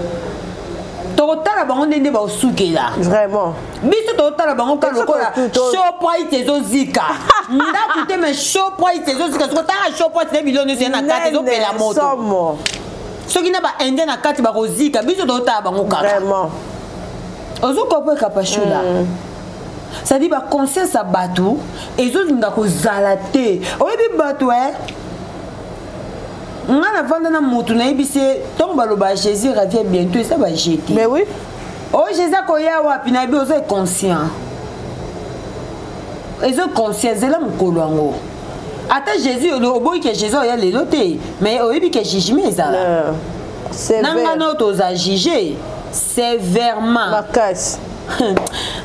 tokotala bango ndenge baosukela vraiment biso tokotala bango ka lokola Shoprite ezozika ndako te me Shoprite ezozika soki otala Shoprite te biloko nyonso ye na kati ezopela moto soki na bainde na kati bakozika biso tokotala bango kaka ozokopa Kapashula c'est-à-dire baconscience ya bato ezolinga kozala te oyebi bato nga na vanda na mutu nayebi se ntongo baloba Jésus revient bientôt eza bajete mais oui oyo Jésus akoya wapi na yebi oza inconscient ezo conscient ezela mokolo yango ata Jésus oboyi ke Jésus oya lelo te mais oyebi ke jugement ezala nanga no toza juge sévèrement makasi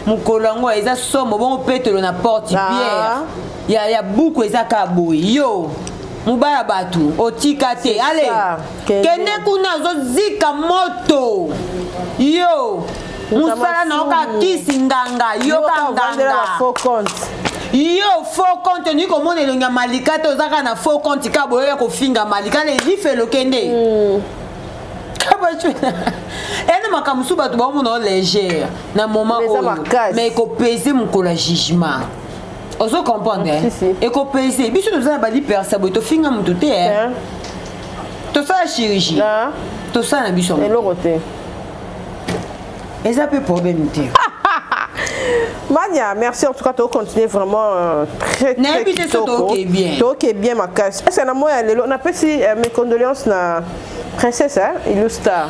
mokolo yango eza somo bongo Petelo na porte pierre ya buku eza ka boyi yo mobala bato otika te ale kende kuna ozozika moto yo mosala na oka kisi nganga yo ka nganga yo faux compte ni komona elongi ya malika te ozaka na faux compte ka boyoya kofinga malika le lifelo kende ene makambo mosusu bato baomona o légère na moment oyo mais ekopese mokolo ya jugement ozo comprendre ekopese biso toza na balipersa boye tofinga motu te tosala chirurgie tosala na biso eloko te eza mpe problème te Mania, merci en tout cas, tu continues vraiment très bien. Tu bien ma casse. Est-ce que on appelle si mes condoléances na princesse Ilustar.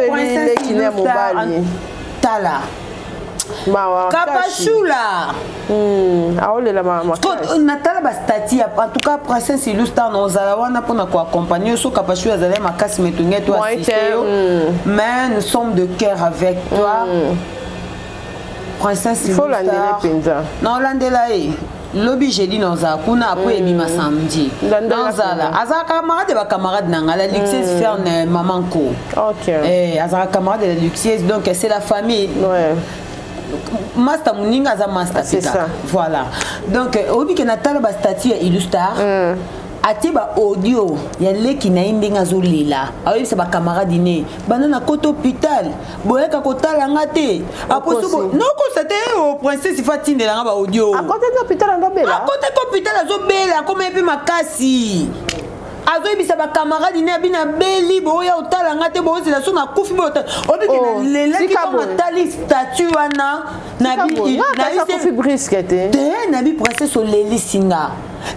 Princesse Ilustar. Tala. Kapashula. Natala bastati en tout cas princesse Ilustar nous allons pour nous accompagner sur Kapashula zale makasi metunge toi assister. Mais nous sommes de cœur avec toi. Princesse il faut l'andeler penza. Non l'andela Lobby jeudi noza kuna après bima samedi. Nozala azaka camarade ba camarade nanga la luxueuse Ferne Mamanko. OK. Azaka camarade de la luxueuse donc c'est la famille. Ouais. Master Muninga za master. C'est ça. Voilà. Donc obi que natala ba statut illustar. Atiba audio ya leki na indinga zolila ayi se ba camarade ne banana koto hôpital boyeka kotala ngate aposo no ko c'était au princesse Fatine la ba audio a côté hôpital ndobela a côté hôpital azobela comme epi makasi azoyebisa ba camarade ne bina beli boya otala ngate boze la sona kufi bota obi ke na lela ki ba tali statut wana na bi na kufi briskete de na bi princesse oleli singa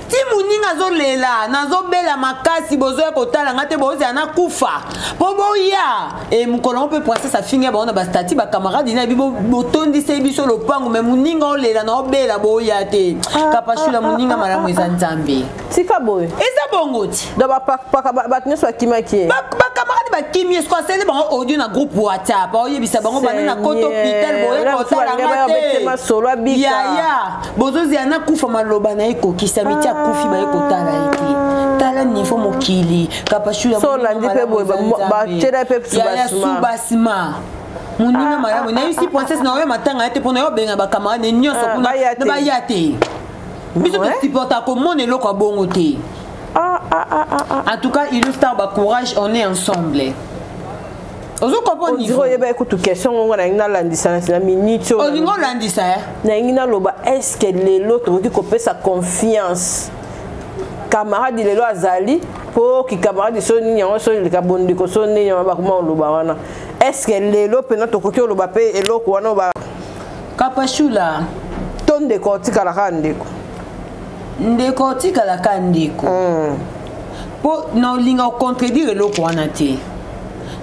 ti muninga zolela nazobela makasi bozoya kotala ngate boze ana kufa po boya e mukolo pe princesse afinga ba ona ba statut ba camarade na bi botondi se biso lopango me muninga olela na obela boya te kapashula muninga malamu eza nzambe tika boy eza bongoti do ba batneso akimaki ba camarade ba kimi est-ce que c'est bon audio na groupe WhatsApp oyebisa bango banana koto hôpital boya kotala ngate ya bozozi ana kufa maloba na ekokisa tia kufi ba ekotala ete tala niveau mokili kapashula so landi pe boy ba chera pe subasima muninga malamu na ici princesse na oyo matanga ete pona yo benga ba camarade nyonso kuna na ba yate biso ko supporta ko monelo ko bongo te. En tout cas, illustre ba courage, on est ensemble. Ozo comprendre niveau. On dirait écoute question on a na landisa na minute. On dit on landisa. Na ngina loba est-ce que l'autre qui couper sa confiance. Camarade lelo azali pour ki camarade soni nyango so le kabondi ko soni nyama ba kuma loba wana. Est-ce que lelo pena to ko loba pe eloko wana ba kapashula tonde ko tikala kandeko. Ndeko tikala kandeko. Po na linga contredire eloko wana te.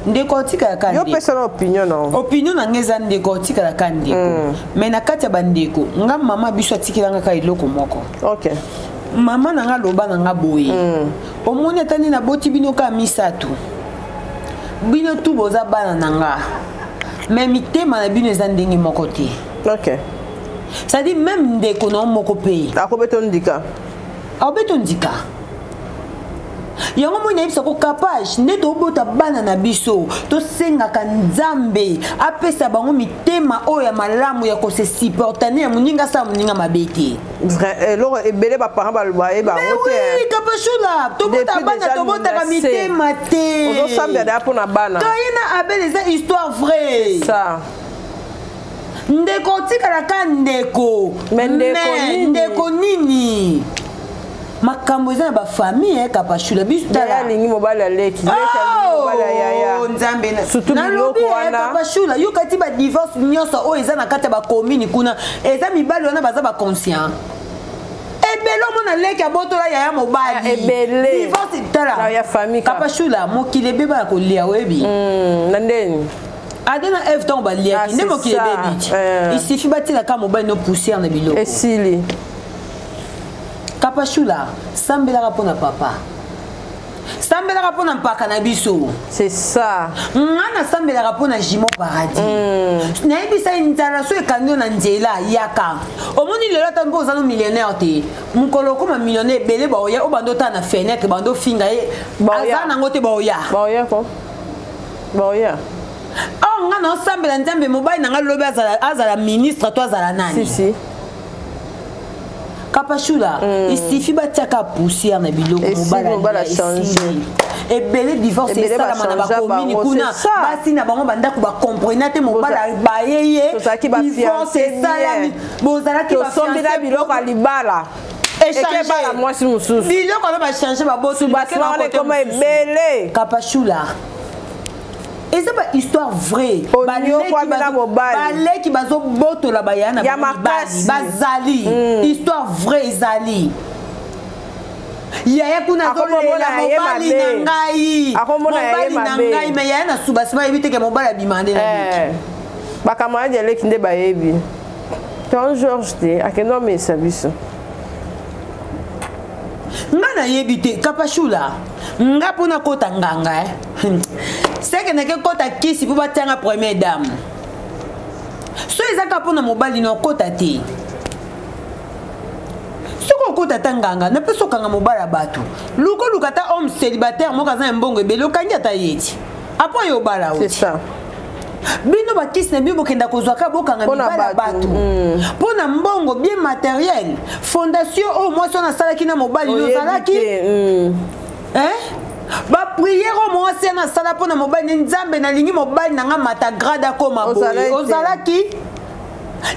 Ndeko tikala kandeko. Yo pesa na opinion non. Opinion na ngeza ndeko tikala kandeko. Mais na kati ya bandeko, nga mama biso tikilanga ka eloko moko. OK. Mama na nga loba na nga boye. Omoni tani na boti bino ka misatu. Bino tu boza bana na nga. Mais mitema na bino eza ndenge moko te. OK. Ça dit même des qu'on moko pays. A cobeton dika. A beton dika. Yango mo nyebisa ko capage ndeto bota bana na biso to senga ka nzambe apesa bango mitema oya malamu ya ko se supportane ya muninga sa muninga mabeti. Loro ebele ba parents ba loba e ba rote. Oui, kapashula to bota bana to bota ka mitema te. Ozo sambia da pona bana. Kayina abele za histoire vraie. Ça. Ndeko tikala ka ndeko ndeko nini makambo eza na ba famille kapashula biso tala lingi mobala leki mobala yaya nzambe surtout biloko wana kapashula yo kati ba divorce nyonso o eza na kati ba commune kuna eza mibali wana baza ba conscient ebelo mona leki abotola yaya mobali ebele divorce tala ya famille kapashula mokile beba ko lia webi nandeni Adena F ton balia qui ne mo qui il suffit bâtir la cam no poussière na biloko et sili kapashula sambela rapona papa sambela rapona mpaka na biso c'est ça ngana sambela rapona jimo paradis na ibisa intala so ekando na nzela yaka omoni lelo tambo za no millionnaire te mukolo ko ma millionnaire belé ba oya obando ta na fenêtre bando finga e azana ngote ba oya ko ba oya. Oh, on a ensemble nzambe mobile na lobi azala ministre toi azala nani. Si. Kapashula, il suffit batiaka poussière na biloko mobile changer. Et belé divorce c'est ça la na ba commune kuna. Basi na bango banda ko ba comprendre te mobile ba yeye. Divorce c'est ça la bozala ki ba sombela biloko alibala. Échanger bala moi si mususu. Biloko ba changer ba bosu ba comme belé. Kapashula. Et c'est pas histoire vraie. Balé qui bazo boto la bayana bazali. Histoire vraie zali. Yaya kuna zolela mobali na ngai. Mobali na ngai mais yaya na subasima éviter que mobali bimande na biki. Ba camarade yale kinde bayebi. Ton Georges te akeno me sabiso. Ngana yebite kapashula nga pona kota nganga c'est que neke kota kisi pour batanga première dame so ezaka pona mobali no kota te okota tanganga na peso kanga mobala bato luko lukata homme célibataire mo kaza mbongo ebele okangi ata yeti apo yo bala c'est ça bino bakisi na bino bokenda kozwaka bokanga mibala bato mpona mbongo bien matériel fondation oyo mwasi wana asalaki na mobali ozalaki bapriere oyo mwasi wana asala mpona mobali nzambe nalingi mobali nanga mata grade akoma boye ozalaki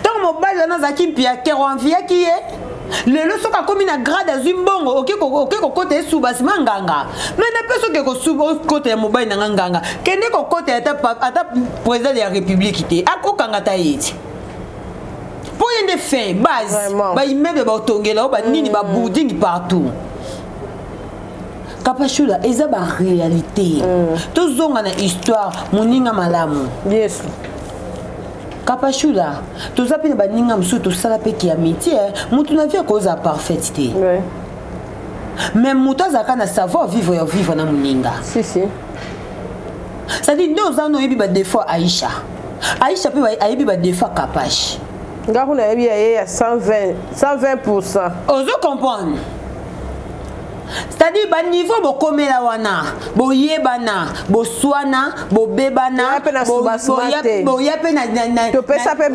ntango mobali wana azalaki mpiakere oanviaki ye lelo soki akomi na grade azwi mbongo oke kokota ye suba nsima nganga mene mpe soki okota ya mobali nanga nganga kende kokota ata président ya république te akokanga ta ye ti mpo ye nde fin base baimmeuble baotongela o banini babourding partout Kapashula eza ba réalité tozonga na histoire moninga malamu yes Kapashula toza pe ba ninga msu to sala pe ki amitié mutu na vie cause parfaite te même mutu azaka na savoir vivre na moninga si ça dit deux ans no yebi ba défaut Aïcha pe ayebi ba défaut Kapash nga kuna yebi ya 120% ozo comprendre. C'est-à-dire, ba niveau bo komela wana, bo yebana, bo swana, bo bebana, bo yape na to pesa pe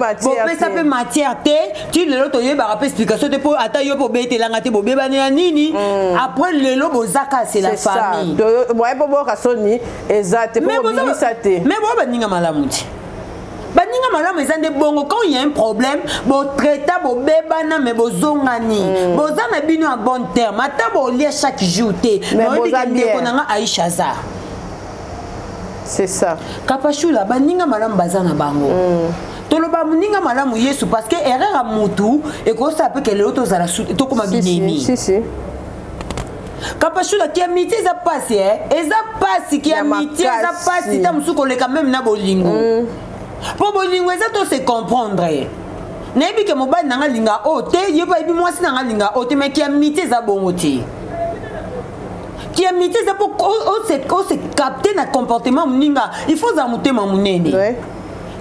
matière te, tu le to yeba rappel explication te pour ata yo po bete langa te bo bebana nini, après le lo bo zaka c'est la famille. To bo yepo bo kasoni ezate po bimisa te. Mais bo ba ninga malamuti. Baninga malamu ezande bongo quand il y a un problème bo traita bo bebana mais bo zongani bo zana bino à bon terme ata bo lia chaque jour te mais bo zande konanga Aïcha za c'est ça Kapashula baninga malamu bazana bango toloba muninga malamu Yesu parce que erreur a mutu et ko ça peut que l'autre za la to koma binemi si Kapashula qui amitié za passe eza passe qui amitié za passe ta musuko le quand même na bolingo pour bolingo eza to se comprendre nebi ke mobali nanga linga ote yeba ibi mwasi nanga linga ote mais qui amitié za bongo te qui amitié za pour se capter na comportement muninga il faut za mutema munene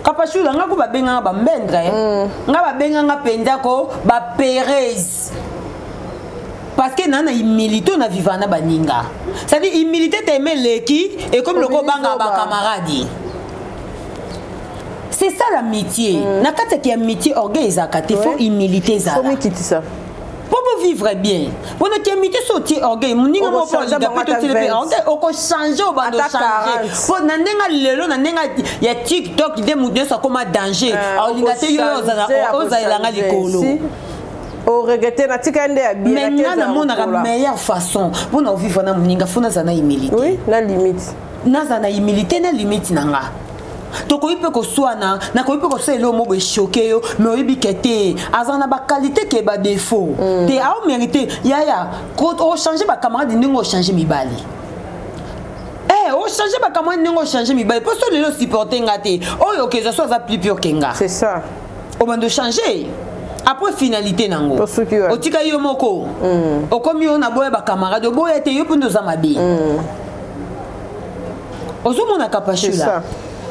Kapashula nga ko babenga ba mbendre nga babenga nga penza ko ba Perez parce que nana humilité na vivana baninga c'est à dire humilité t'aimer leki et comme le ko banga ba camarade. C'est ça l'amitié. Nakata qui amitié orgueil zakate faut humilité za. Faut quitter ça. Pour vivre bien. Pour notre amitié sortir orgueil, muninga mo pas liga peut te lever. On ko changer au bando changer. Pour nanenga lelo nanenga ya TikTok de mude ça comme danger. Alors lingate yo oza elanga likolo. O regretter na tikande ya bien. Maintenant na mona la meilleure façon pour nous vivre na muninga faut na zana humilité. Oui, la limite. Na zana humilité na limite nanga. Toko ipe ko swana na ko ipe ko selo mo be choqué yo mais oyibi kete azana ba qualité ke ba défaut te a o mérité ya ko o changer ba camarade ndingo changer mibali o changer ba camarade ndingo changer mibali parce que le supporter ngate oyo ke ça soit plus pire kenga c'est ça o bando changer après finalité nango o tika yo moko o komi on a boya ba camarade o boya te yo pundo za mabi ozo mona Kapashula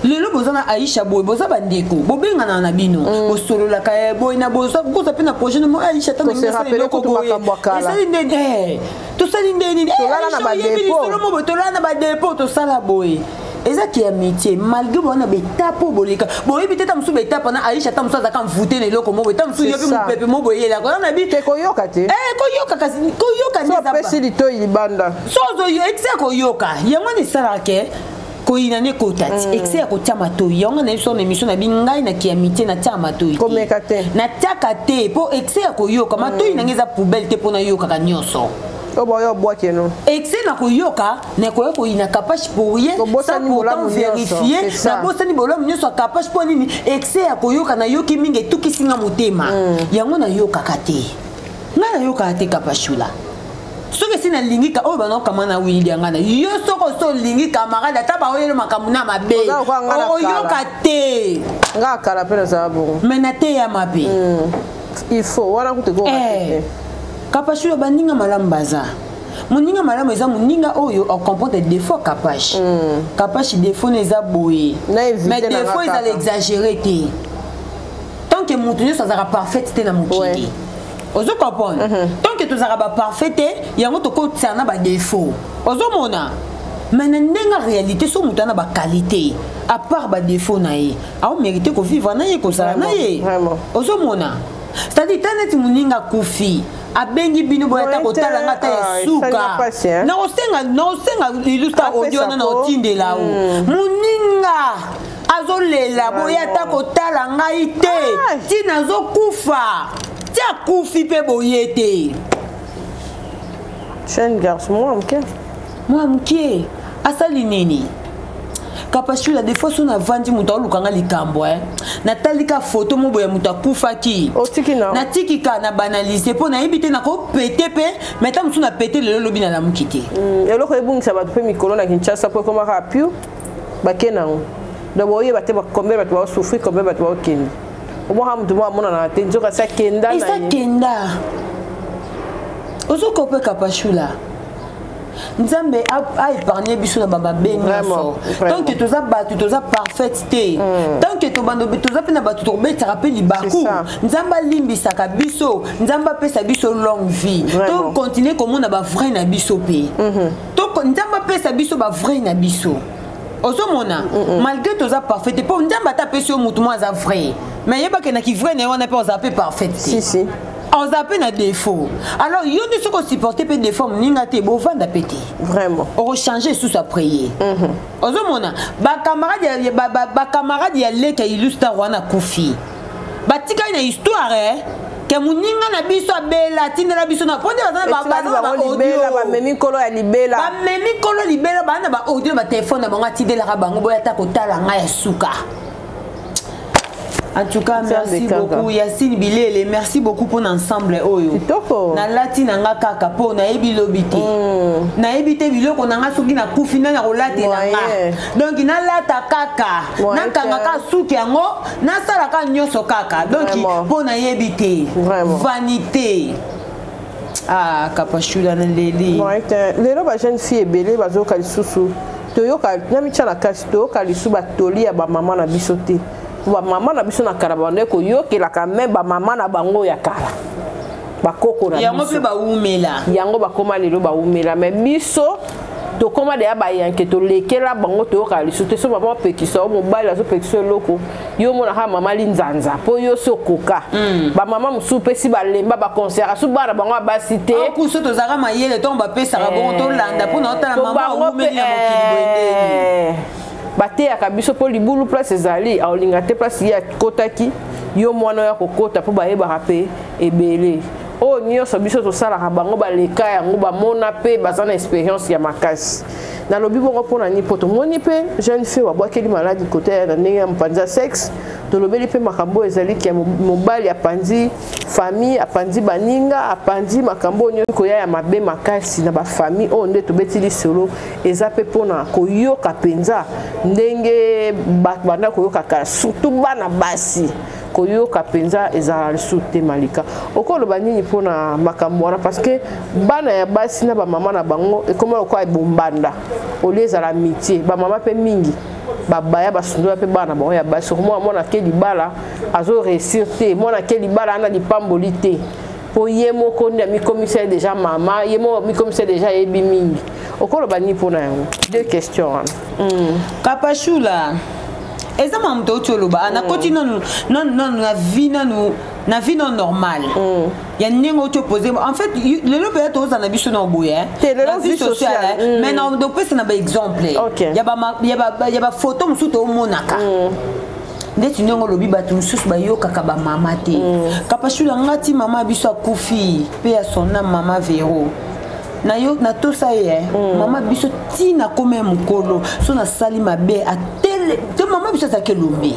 lelo bozana Aïcha boy boza bandeko bobengana na bino bosolola ka boy na boza koza pe na projet mo Aïcha tan se rappeler ko to makambwakala sali ndene to sali ndene tolala na ba dépôt tolala na ba dépôt to sala boy eza ki amitié malgré bona betapo boleka boy biteta musu betapo na Aïcha tan musu azaka mvute ne loko mo betapo musu yope mu pepe mo boyela ko na bi te koyoka te koyoka kasi koyoka neza ba so pesi lito ibanda so yo exa koyoka yango ni sala ke koina ne kotati excès ko tiama to yonga na so na émission na bingai na ki amitié na tiama to komeka te na tiaka te po excès ko yoka ma to ina ngeza poubelle te pona yoka ka nyonso o boyo boake no excès na ko yoka na ko ina capable pour rien ça pourtant vérifier na bosa ni bolo nyonso capable pour nini excès ko yoka na yoki mingi tuki singa motema yango na yoka kate na yoka te Kapashula soki sina lingika oyo bana kamana wili ngana yo soko so lingi camarade ata ba oyelo makamuna mabe oyoka te nga kala pena sababu menate ya mabe il faut wala kutego Kapashula baninga malamu baza muninga malamu eza muninga oyo o comporte des fois Kapash Kapash défaut neza boye mais des fois ils allaient exagérer te tant que mutu ça sera parfaite te na mukili ozo comprendre tant que tozaka ba parfait te yango tokotisa na ba défaut ozomona mais na ndenga réalité so mutu na ba qualité à part ba défaut na ye a mérité ko vivre na ye ko sala na ye ozomona c'est-à-dire taneti muninga kufi abengi bino boyata kotala ngata ya suka na osenga ilustra audio na otinde lao muninga azolela boyata kotala ngai te tina zokufa tia kufi pe boyete jeune garçon moi mke asali nini kapasula des fois sona vandi muta olukanga likambo natalika photo mobo ya muta kufaki na tikika na banaliser po na yebite na ko pété pe meta musu na pété le lobi na la mukité eloko ebungisa bato pe mikolo na Kinshasa po koma rapio bakena do boye bate ba combien bato ba souffrir combien bato ba kende omo ha mutu mo mona na tenjo ka sa kenda na sa kenda ozoko pe kapasula Nzambe a épargné biso na baba bengo tant que toza batu toza parfaite te tant que to bando toza pe na batu to beta rappel libaku Nzamba limbisa ka biso Nzamba pesa biso longue vie to continuer comme na ba vrai na biso pe to Nzamba pesa biso ba vrai na biso ozomona malgré toza parfaite po Nzamba ta pesa mutu mo za vrai mais yeba ke na ki vrai na wana pe oza pe parfaite si on zappe na défaut alors yo ne se ko supporter pe défaut ninga te bo vanda pété vraiment on rechanger sous sa prière ozomona ba camarade ya leka illustre wana kufi batika ina histoire ke muninga na biso abela tinela biso na ponde ba audio ba memi kolo ya libela bana ba audio ba téléphone na bango tidela ka bango boya ta kotala nga ya suka. En tout cas, merci beaucoup Yacine Bilele, merci beaucoup pour l'ensemble oyo. Na lati nanga kaka po na ebilobité. Na ebité biloko nanga soki na kufina na rolate nanga. Donc na lata kaka, na kanga ka suki yango, na sala ka nyoso kaka. Donc po na ebité. Vanité. Ah, kapashula na leli. Lelo ba jeune fille ebele bazoka lisusu. Toyoka na michana kasi toyoka lisusu batoli ya ba maman na bisote. Ba maman na biso na karabande ko yokela ka même ba maman na bango ya kala ba koko na biso yango pe ba umela yango ba koma lelo ba umela mais biso to koma de ba yanke to lekela bango to yoka liso te so maman pekisa o mobile aso pekisa loko yo mona ha maman linzanza po yo sokoka ba maman musupe si ba lemba ba concert aso ba bango ba cité ko so to zaka mayele to ba pesa ka bongo to landa po na otala maman umeli ya mokili boendeni bate ya kabiso po libulu place ezali aolinga te place ya kotaki yo mwana ya kokota po bayeba rape ebele o nyonso biso tosalaka bango baleka yango bamona pe baza na expérience ya makasi nalobi bongo mpona ni po tomoni pe jeune fille wabwakeli maladi kote na ndenge ya mopanzi ya sexe tolobeli pe makambo ezali ya mobali apanzi famille apanzi baninga apanzi makambo nyonso koya ya mabe makasi na bafamille oyo nde tobeti lisolo eza pe mpona koyoka mpenza ndenge banda koyoka kala surtout bana basi koyoka penza ezala lisusu te malika okoloba nini mpona makambo wana parce que bana ya basi na bamama na bango ekoma lokola ebombanda olie ezala métier bamama mpe mingi babaya basundola mpe bana bango ya basi mwana ke libala azo réussir te mwana ke libala ana lipamboli te po ye moko nde mikomisa déjà mama ye moko mikomisa déjà yebi mingi okoloba nini mpona yango deux questions wana kapashula eza mamuto otoloba na koti non na vie non normale ya ndenge oto poser en fait lelo peut être na biso na boye la vie sociale mais na do pesa na ba exemple ya ba photo musuto o monaka ndeti ndenge lobi batu mususu bayoka ka ba mama te kapashula ngati mama biso akufi pe ya sona mama Vero na yo na to sa ye mama biso tina comme mukolo so na sali mabe a te mama biso za kelombe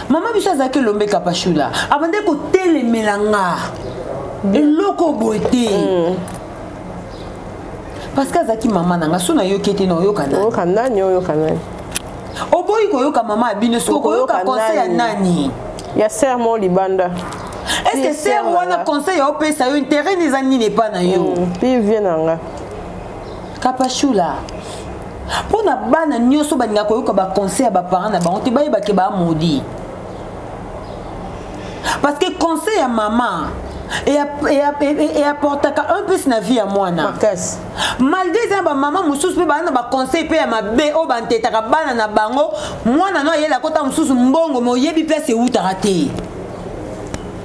mama biso za kelombe kapashula abande ko telemelanga eloko boete parce que zaki mama nanga so na yo kete na yo kanani oboyi ko yoka mama abino so ko yoka conseil ya nani ya serment libanda. Est-ce que c'est un conseil au pays ça intérêt des années n'est pas na yo puis viennanga kapashula pour na bana nyoso baninga ko yoka ba conseil ba parents na bango te ba ke ba modi parce que conseil ya maman et apportaka un peu na vie à moi na malgré ça ba maman mususu pe ba na ba conseil pe ya mabe o ba ntetaka bana na bango mwana no yela kota mususu mbongo mo yebi place uta raté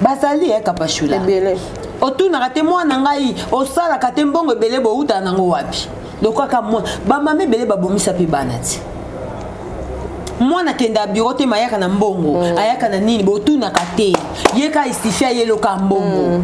basali kapashula ebele otuna raté mwana ngai osala kate mbongo ebele bo uta nango wapi donc kaka moi ba mame ebele ba bomisa pe bana ti mwana kenda bureau te mayaka na mbongo ayaka na nini bo tuna kate yeka istifia yelo ka mbongo.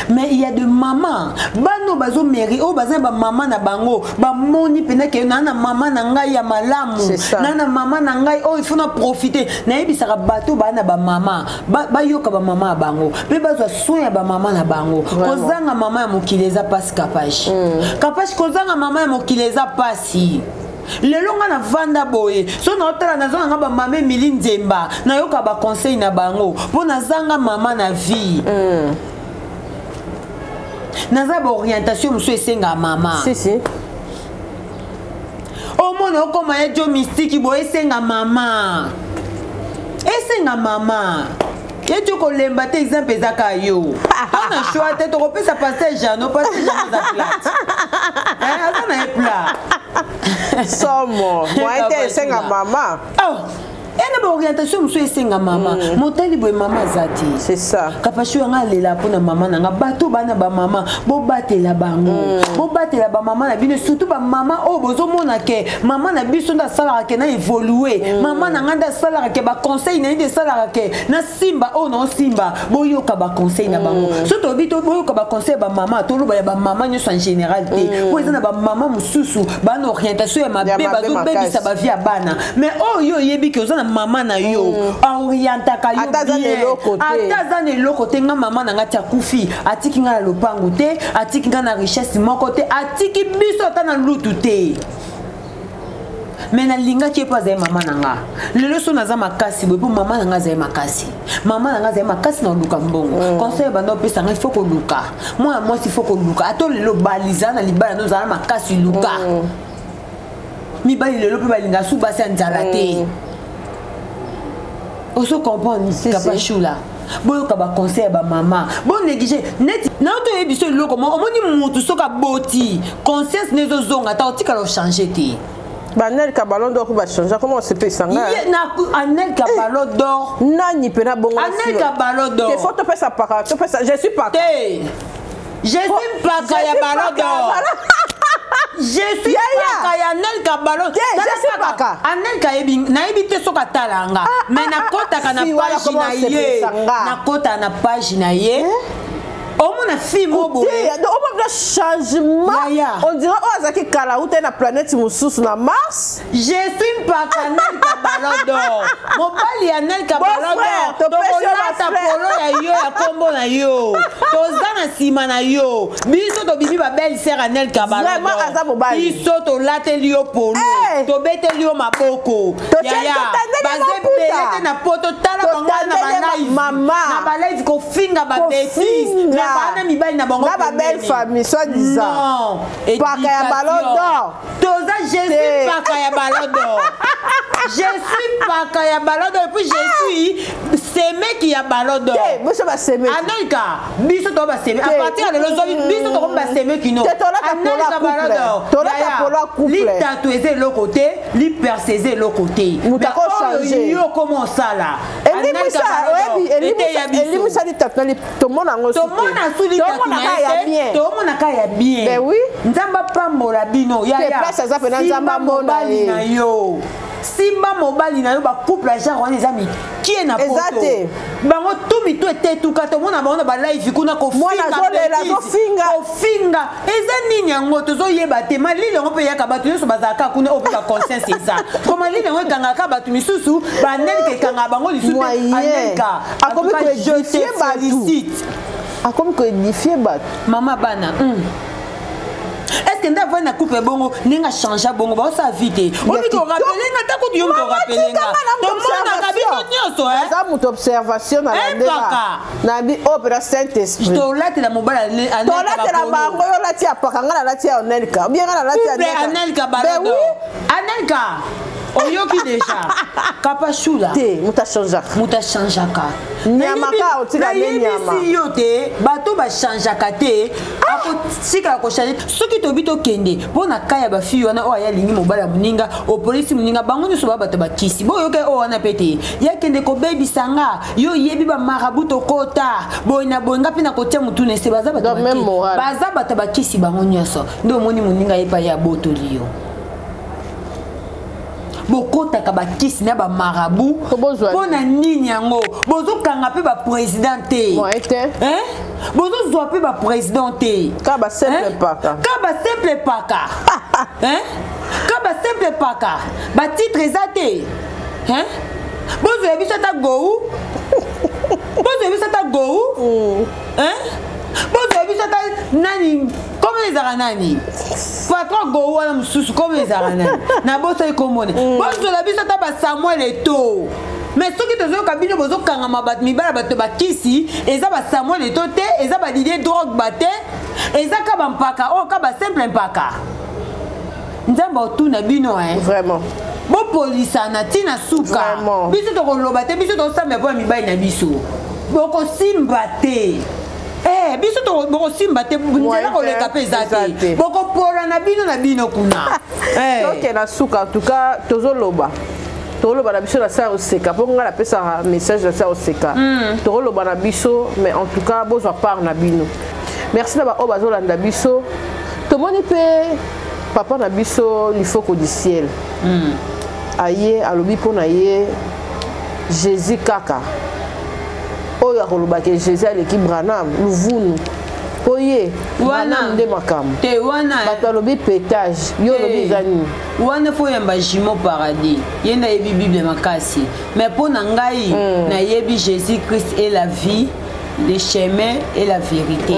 Mais il y a de mamans, bano bazo meri, oh bazin ba maman na bango, ba moni pena ke nana maman na ngai ya malamu, nana maman na ngai oh il faut na profiter, na yebi saka bato bana ba maman, ba yoka ba maman bango, pe bazo soin ba maman na bango, kozanga maman ya mokileza pasi kapashi, kapashi kozanga maman ya mokileza pasi. Lelo nga na vanda boye so na otala na zonga ba mame mili nzemba na yoka ba conseil na bango po na zanga mama na vie naza ba orientation muso esenga mama si o mona okoma ya jo mystique bo esenga mama Yetu kolemba te exemple ezaka yo. On a choisi te repesa passer Jean, pas Jean za plate. Hein, on a plat. Somo, moi était senga mama. Oh. Et na orientation monsieur senga mama. Motali boy mama zati. C'est ça. Kapashu nga lela pona mama na bato bana ba mama, bo batela bango. Bo batela ba mama na bino surtout ba mama o bozo mona ke mama na biso nda sala ke na évoluer. Mama na nganda sala ke ba conseil na inde sala ke na simba o non simba bo yo ka ba conseil na bango. Surtout bito bo yo ka ba conseil ba mama to lo ba mama nyo en général te. Po ezana ba mama mususu ba na orientation ya mabe ba zo baby sa ba via bana. Mais oh yo yebi ke ozana maman na yo orientaka yo bien atazane loko te nga maman na ngati akufi atiki nga na lopango te atiki nga na richesse moko te atiki biso ta na lutu te mais na linga ki pas za maman na nga lelo so naza makasi bo maman na nga za makasi maman na nga za makasi na luka mbongo conseil bando pesa nga il faut ko luka moi il faut ko luka ato lelo baliza na libala no za makasi luka mi bali lelo pe balinga su basi nzala te. On se comprend Kapachou là. Bon ka ba conseil ba maman. Bon négliger net na to e biso lo comment omoni mutu soka boti. Conscience nezo zonga ta otika lo changer te. Ba Anel Kabalo d'or va changer comment on se peut sanga. Na Anel Kabalo d'or. Nani pena bongo. Anel Kabalo d'or. Il faut te faire ça para. Je suis pas. Je suis pas Kaya Balo d'or. Je suis pas Anel Kabalo. Je suis pas Anel Kayebi na ebite soka talanga. Mais na kota kana page na ye. Na kota na page na ye. On a fait mon beau. On a changement. On dirait on a qui kala ou na planète Moussous na Mars. Je suis pas Anel Kabalo d'or. Mon bali Anel Kabalo d'or. To ta polo ya yo ya kombo na yo. To zana sima na yo. Biso to bibi ba belle sœur Anel Kabalo d'or. Vraiment aza mo bali. Biso to late lio polo. To bete lio maboko. Ya. Baze bele na poto tala banga na ba live. Mama. Na ba live ko finga ba bêtise. Bana mi bali na bango na ba belle famille soit disant non pas ya ballon d'or toza je suis pas ya ballon d'or je suis pas ya ballon d'or et puis je suis semé qui a ballon d'or monsieur va semer Anelka biso to ba semer à partir de l'aujourd'hui biso to ba semer qui non Anelka ballon d'or to la polo couple li tatouer le côté li percer le côté mutako changer yo comment ça là Anelka ballon d'or et tatouer tout le monde en tout le monde a bien. Ben oui. Nzamba pambola bino ya ya. Simba mobali na yo. Simba mobali na yo ba couple a genre on ezami. Qui est na poto? Exacté. Bango tout mi to ete tout ka to mona ba live kuna ko finga. Mona zo lela zo finga. Ko finga. Eza nini yango to zo yeba te mali le ngope ya ka batu yo so bazaka kuna ope ba conscience eza. Ko mali le ngo kanga ka batu misusu ba nel ke kanga bango lisusu Anelka. Akomi ko je te félicite. Comme que édifier bat maman bana est-ce que nda vana coupe bongo ninga changer bongo ba ça vite on dit qu'on rappeler nga ta ko di on rappeler nga to mona ka bi nyoso ça mon observation na la bi opéra Saint-Esprit to lati la mobile Anelka to lati la bango yo lati apaka nga lati Anelka bien nga lati Anelka balo Anelka oyoki déjà kapashula te muta changeaka nyamaka otika ne nyama si yo te bato ba changeaka te akotika ko changer soki tobi to kende pona kaya ba fi wana o ya lingi mobala muninga o police muninga bango nyuso ba bato ba kisi bo yoke o wana pete ya kende ko baby sanga yo yebi ba marabuto kota boina bonga pina ko tia mutu ne se baza bato ba kisi bango nyoso ndo moni muninga yepa ya botoli yo bokota ka bakisi na ba marabu pona nini yango bozokanga pe ba président te hein bozozwa pe ba président te ka ba simple paka hein ka ba simple paka ba titre ezate hein bozo ebisa ta go hein bozo ebisa ta nani comme les aranani patron go wana mususu comme les aranani na boso ikomone bozo la bisa ta ba Samuel Eto mais soki tozo kabino bozo kanga mabat mibala bato bakisi eza ba Samuel Eto te eza ba Didier drogue bate eza ka ba mpaka o ka ba simple mpaka nzamba otuna bino hein vraiment bo polisa na tina suka biso to koloba te biso to samba po mibali na biso boko simba te biso to boko simba te nzela koleka pe zate boko pola na bino kuna ok na suka en tout cas tozoloba na biso na sa oseka po nga la pesa message na sa oseka tozoloba na biso mais en tout cas bozwa part na bino merci na ba o bazolanda biso tomoni pe papa na biso l'ifoko du ciel aye alobi pona ye Jésus kaka oyo akolobaki Jésus aleki Branham luvunu po ye Branham nde makambo te wana bato alobi pétage yo olobi eza nini wana fo yamba jimo paradis ye nayebi bible makasi mais mpo na ngai nayebi Jésus Christ est la vie le chemin et la vérité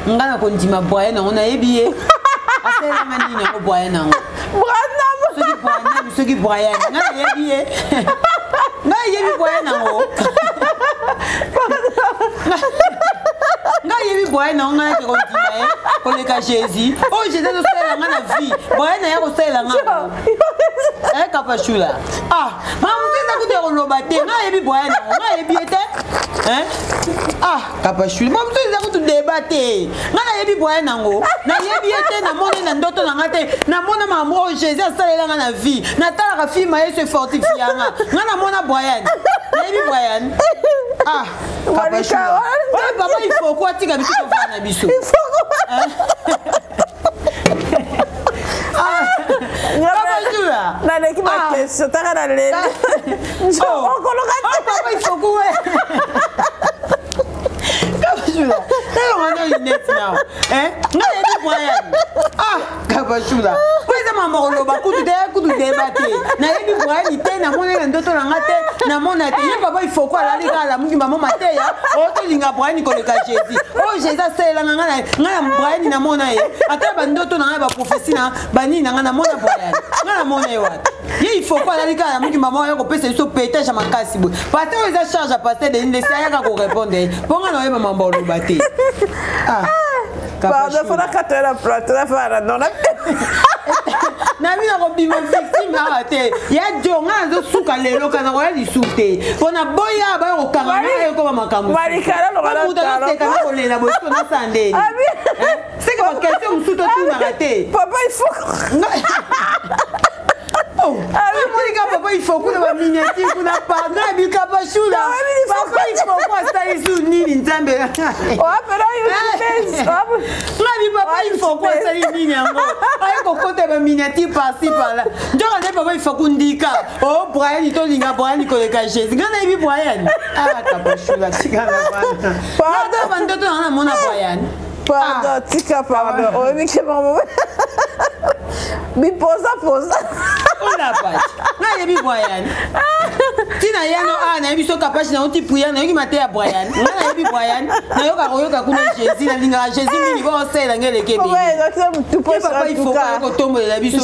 nga na kondima boye nango nayebi ye asalelanga nini yango boye nango soki Brian nga nayebi ye nga yebi boye nango nga yebi boye nango nga nake kondima ye koleka Jésus oyo Jésus azosalela nga na vie boye na ye kosalela nga kapashula mamutu eza kutu ya koloba te nga yebi boye nango nga yebi ye te kapashula mamutu eza kutu deba te nga nayebi boye nango nayebi ye te namoni na ndoto na nga te namona makambo oyo Jésus asalela nga na vie natalaka filma ye so fortifia nga namona Brian nayebi Brian kapashula papa il faut quoi tika biso tovana biso kapashula naleki bakestion taka na leli okoloka papa il faut quoi kapashula tayongana lunette now nga yebi Brian kapashula po eza mama koloba kutu deba te nayebi Brian te namona na ndoto na nga te namona te ye papa il faut quoi alali kaka lamuki mama mateya otolinga Brian koleka Jésus oyo Jésus asalelanga nga na Brian namona ye ata bandoto na nga baprofesi na banini na nga namona Brian nga namona ye wata ye il faut quoi alali kaka lamuki mama oyo kopesa biso pétage ya makasi boye paster oyo eza charge ya paster denilesi ayaka korépondre mpo nga na oyeba mamba oloba te pardon fona kato na plateau na fana nona na bina kobima victime awa te ya jonga azosuka lelo kana koya lisuku te mpona boya bayo kokanga na ekoma makambo mutanaseka na kolela boyiko nasala ndeni seke bakestion mosusu totunaka te papa ifo monika papa il faut kuna ba miniature kuna pardon abika pashula papa il faut quoi ça isu nini nzambe apela yo ngabi papa il faut quoi ça nini yango ayeko kota ba miniature par-ci par-là njoka nde papa il faut kundika Brian tolinga Brian koleka Jésus ngana yebi Brian kapashula tika na bana pardon bandoto na mona Brian pardon tika pardon oyebike mama bipoza ona pati nga yebi Brian tina yano nayebi so kapashi na oti puya nayoki mate ya Brian nga nayebi Brian nayoka koyoka kuna Jésus nalingaka Jésus mingi baosala ngeleke papa il faut kotombolela biso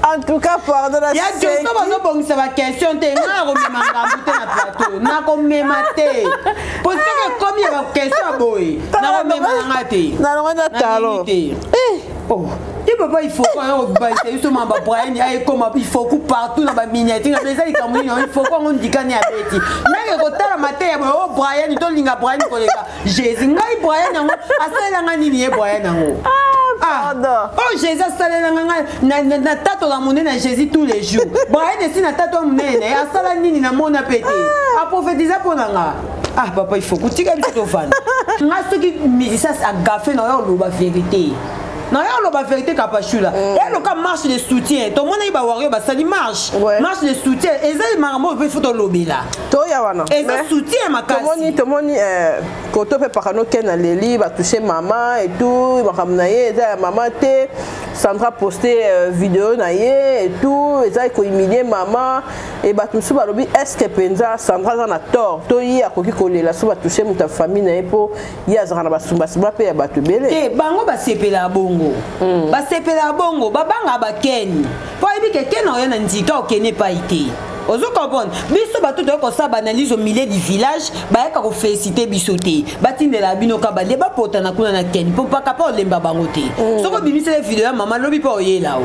en tout cas pardon na ya joso bazobongisa bakestion te nga nakomema ngambu te na plateau nakomema te po soki ekomi ya bakestion boye nakomema nanga te nalongo na talo Oh, et papa, il faut qu'on il faut qu'on partout dans la miniature. Il faut qu'on dise qu'on est à Betty. Mais quand la matin, oh Brian, il tourne à Brian, Jésus, ngai Brian, asala ngani ni Brian. Ah, oh Jésus, asala na tato la monnaie na Jésus tous les jours. Brian est si na tato monnaie, asala nini na mona pété. A prophétiser pour nanga. Ah papa, il faut que tu aies un fan. Nga ceux qui me ça a gaffé dans la vérité. Non, la vérité capachula. Et le cas marche de soutien. Tout le monde va voir ça marche. Marche de soutien. Et ça il m'a il faut le lobby là. Et ça soutien ma casse. Tout le monde quand on fait par nous ken à l'eli va toucher maman et tout, il va ramener ça maman té Sandra poster vidéo naie et tout, et ça il faut humilier maman et bah tout ça va lobby est-ce que penza Sandra en a tort. Toi il y a quoi qui coller là ça va toucher ta famille naie pour il y a ça va sumba sumba pe ba te belé. Eh bango ba sepela bongo. Ba sepela bongo ba banga ba ken. Po ebi ke ken on na ndika o kene pa ité. Ozo comprendre biso bato to ko sa banalise au milieu du village ba ka ko féliciter bisoté batinde la bino ka ba le ba potana kuna na ken po pa ka pa lemba bango te soko bimisa le vidéo maman lobi pa oyela o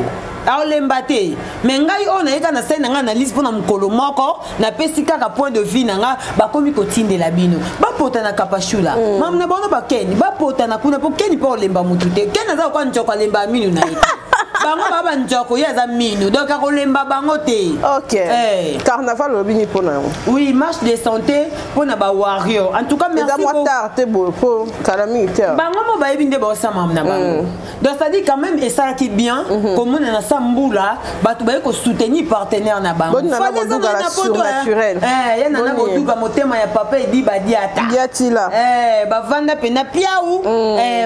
a lemba te mais ngai ona eka na scène nga analyse pona mukolo moko na pesika ka point de vue nga ba komi ko tinde la bino ba potana kapashula mam na bono ba ken ba potana kuna po ken pa lemba mutu te ken za ko njoko lemba minu na eka bango baba njoko ya za minu donc ko lemba bango te. OK. Carnaval lobini pour nous. Oui, marche de santé pour na ba warrior. En tout cas merci beaucoup. Tarte pour calamité. Bango mo ba ebinde ba sa mam na bango. Donc ça dit quand même et ça qui bien comme on na sambula ba tu ba ko soutenir partenaire na bango. Fallait ça na poto naturel. Ya na boduga motema ya papa e di ba diata. Diatila. Ba vanda pena piaou.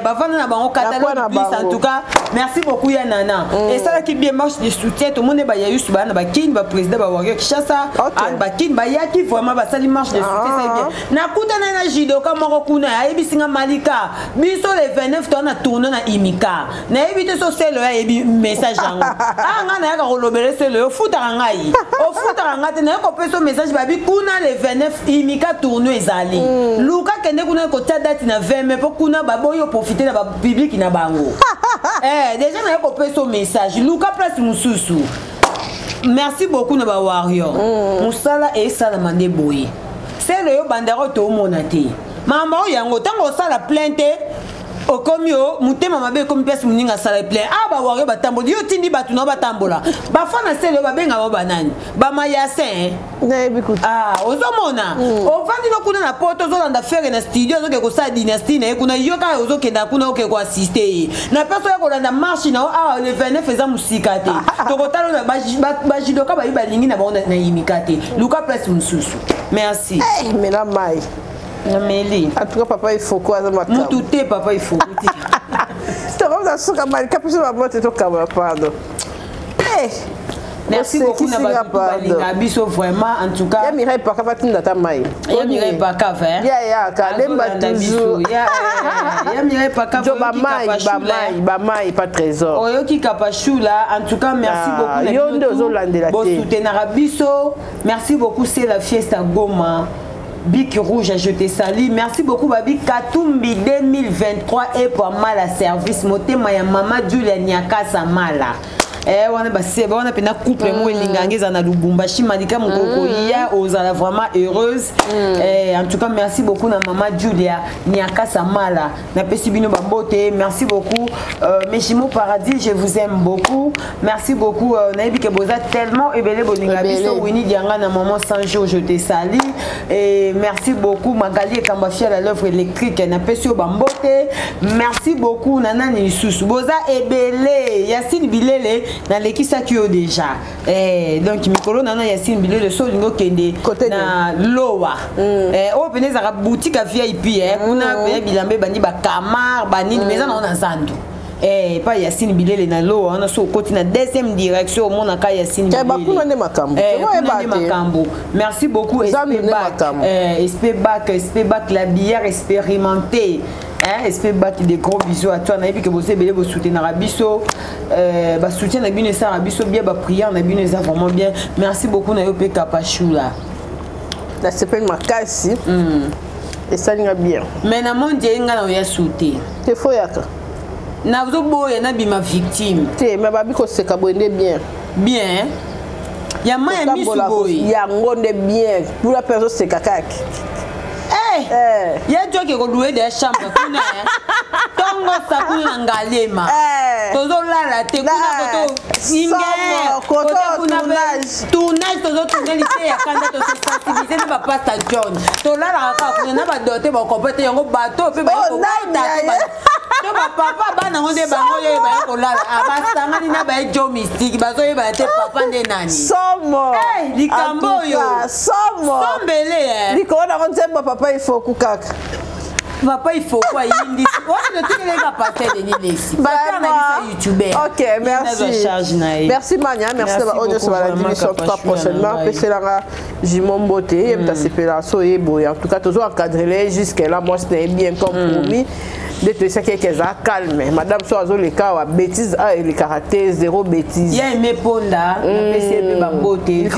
Ba vanda na bango catalogue plus en tout cas. Merci beaucoup ya nana. Et ça qui bien marche de soutien tout le monde ba ya yusu ba na ba kin ba président ba warrior Kishasa an ba kin ba ya ki vraiment ba sali marche de soutien ça bien. Na kuta na jido ka moko kuna ya ebisinga malika. Biso le 29 to na tourner na imika. Na ebite so selo ya ebi message yango. Ah nga na ya ka kolobele selo futa ngai. O futa ngate na ko peso message ba bi kuna le 29 imika tourner ezali. Luka kende kuna ko ta date na 20 mais pour kuna ba boyo profiter na ba public na bango. Déjà na ko peso message Luka place mususu. Merci beaucoup na ba warrior. Musala et sala mande boye. C'est le bandero to monate. Mama yango tango sala plainte o komio mutema mabe komi pesi muninga sala plainte. Ah ba warrior batambola yo tindi batu na batambola. Ba fana sele ba benga ba banani. Ba mayasin. Na bikuti. Ah ozomona. O vandi no kuna na poto zo landa faire na studio zo ke ko sa dynastie na kuna yoka ozo kenda kuna oke ko assister. Na peso ya ko landa marche na ah le 29 faisant musika te. To ko talo na ba jidoka ba ibalingi na ba na imikate. Luka place mususu. Merci. Eh mais la mai. Na meli. En tout cas papa il faut quoi ça m'a. Mututé papa il faut. Tu vas ça comme mal capuche va monter to kamera pardon. Eh merci beaucoup na ba biso vraiment en tout cas. Ya mirai pas ka fatinda ta mai. Ya mirai pas ka faire. Ya ka lemba toujours. Ya mirai pas ka faire. Ba mai pas trésor. Oyo ki kapachula en tout cas merci beaucoup. Yondo zo landela te. Bo soutenir biso. Merci beaucoup c'est la fiesta Goma. Bic rouge à jeter sali. Merci beaucoup Babi Katumbi 2023 et pour mal à service motema ya mama Julia Nyakasa mala. On a pena couple mo elingangeza na Lubumbashi Malika Mukoko ya ozala vraiment heureuse. En tout cas merci beaucoup na maman Julia Nyakasa mala na pesi bino bambote. Merci beaucoup Meshimo Paradis, je vous aime beaucoup. Merci beaucoup Naibi Keboza tellement ebele bolinga biso Winnie Dianga na maman 100 jours je te salue et merci beaucoup Magali Kambafia à l'œuvre électrique na pesi bambote. Merci beaucoup Nana Nisusu Boza ebele Yacine Bilele na lekisa kio déjà donc mikolo nana Yacine Bilele solingo kende na lowa o peneza ka boutique à VIP kuna ya bilambe bandi ba kamar banini meza na ona zandu pas Yacine Bilele na lowa on a so côté na deuxième direction mon aka Yacine Bilele bakuna ne makambo merci beaucoup SPBAC la bière expérimentée. SPBAC des gros bisous à toi. On a vu que vous avez soutenu Rabiso. Soutien na bien ça Rabiso bien prière na bien ça vraiment bien. Merci beaucoup na Yope Kapachula. La s'appelle Makasi. Et ça ira bien. Mais na mon Dieu nga na ya souté. Te faut yaka. nazo boya na bima victime te mais babi ko seka boyende bien bien ya maya misu boy ya ngonde bien pour la personne seka kaki ya joke ko louer des chambres kuna tongo sakuna ngalema tozo lala te kuna koto tournage tozo tourner lité ya kanda to sensibiliser na papa John to lala ka kuna na ba dote ba compété yango bato pe ba ko to ba papa bana ngonde bango ye ba ko lala abasanga ni na ba jo mystique bazo ye ba te papa nde nani somo likambo yo somo sombele likona ko nzemba papa il faut kukaka papa il faut quoi indi on ne tient pas passer de Nilesi ok merci merci Mania merci d'avoir audio sur la division très prochainement peselanga Jimombo te yemta sepela so yeboya en tout cas toujours encadré jusqu'à là moi c'était bien compromis de te dire quelques a calme madame Soazo le cas wa bêtise a le caractère zéro bêtise ya me ponda na PCB bambote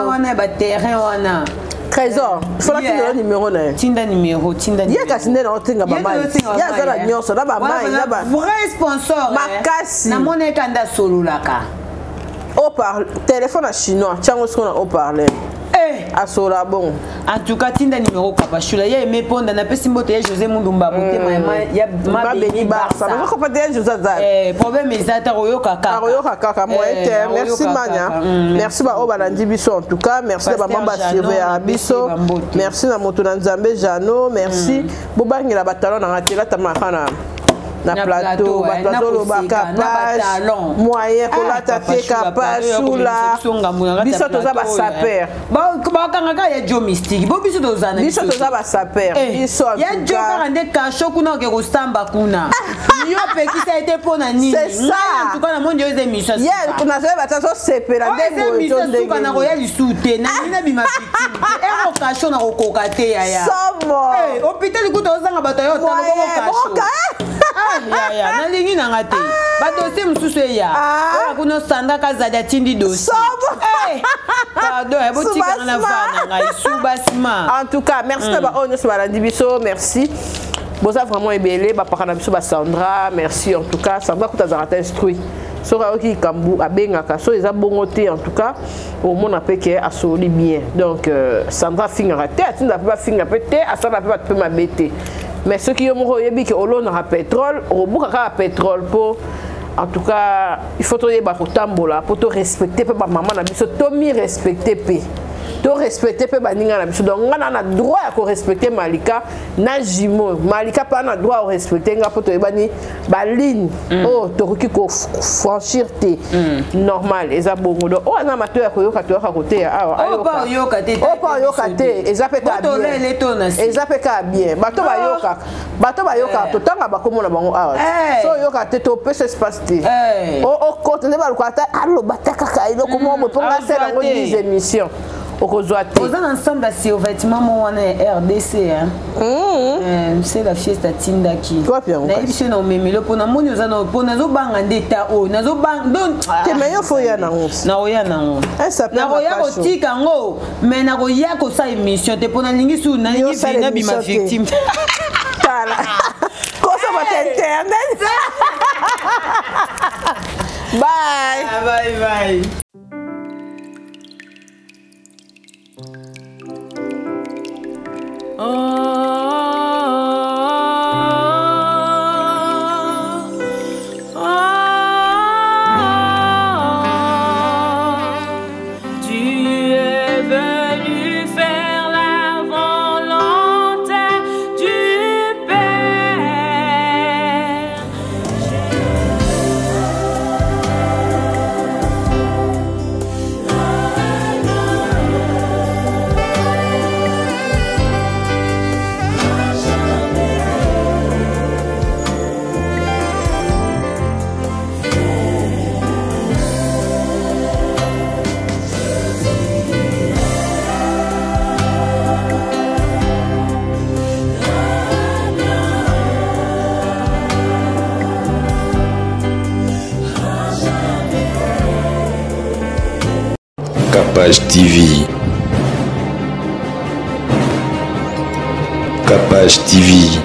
wana ba terrain wana Trésor, il faut la numéro là. Tinda numéro, tinda. Il y a casine dans tinga baba. Il y a ça la nyonso là baba, là baba. Vrai sponsor. Makasi. Na mone kanda solo laka. Au parle téléphone à chinois, tiens ce qu'on a au parler. À Sola bon. En tout cas, tinda numéro Kapachula. Il y a aimé ponda na pesi mbote ya José Mundumba bote il y a ma béni Barça. On va pas dire José Zaz. Problème ezata royo kaka. Royo kaka moi merci Mania. Merci ba obalandi biso en tout cas, merci ba mamba surveiller biso. Merci na moto na Nzambe Jano, merci. Bobangela batalon na ratela tamakana. Na plateau, bateau baka page moyen kolata te kapage sula biso toza ba saper ba kanga ya jo mystique bo biso toza na biso toza ba saper biso ya jo karande kasho kuna ke kosamba kuna yo pekisa été pona nini c'est ça en tout cas na monde yo émission yeah kuna se bata so sepela ndenge yo ndenge suka na royal soute na nina bima victime ero kasho na kokoka te ya somo hôpital kuto ozanga bato yo tango kasho ya nalingi nanga te badosie mosusu eya oya kuna osanda kazadi atindi dosie pardon ebotikanga na va na ngai subasima en tout cas merci na baoyo nyonso balandi biso merci boza vraiment ebele bapaka na biso basandra merci en tout cas sandra kuta azalaka instruit soki ayoki likambo abengaka so eza bongo te en tout cas omona mpe ke asoli bien donc sandra afingaka te atinda mpe bafinga mpe te asala mpe bato mpe mabe te mais ce qui est mon oyebi que olona pétrole obuka ka pétrole pour en tout cas il faut toyer ba kotambola pour to respecter pe ba maman na biso to mi respecter pe to respecter pe ba ninga na biso donc ngana na droit ya ko respecter Malika na Jimo Malika pas na droit à respecter nga pour to yebani ba ligne oh to ki ko franchir te normal eza bongo do o na mato ya ko yoka to ka côté ah o pa yoka te o pa yoka te eza pe ka bien eza pe ka bien bato ba yoka to tanga ba komona bango ah so yoka te to pe se space te o côté ne ba ko ata allo bataka ka ilo komo mo ponga sela ngo 10 émissions Vous êtes ensemble sur vêtements mon RDC c'est la fiesta Tindaki. Na ibisho na memelo pona moni ozana pona zo banga ndeta o nazo bang donc te meyo fo ya na ngos na oya na ngos na oya ko tika ngo mais na ko ya ko sa émission te pona lingi su na lingi fina bi ma victime tala ko ça va internet bye bye bye. Capage TV. Capage TV.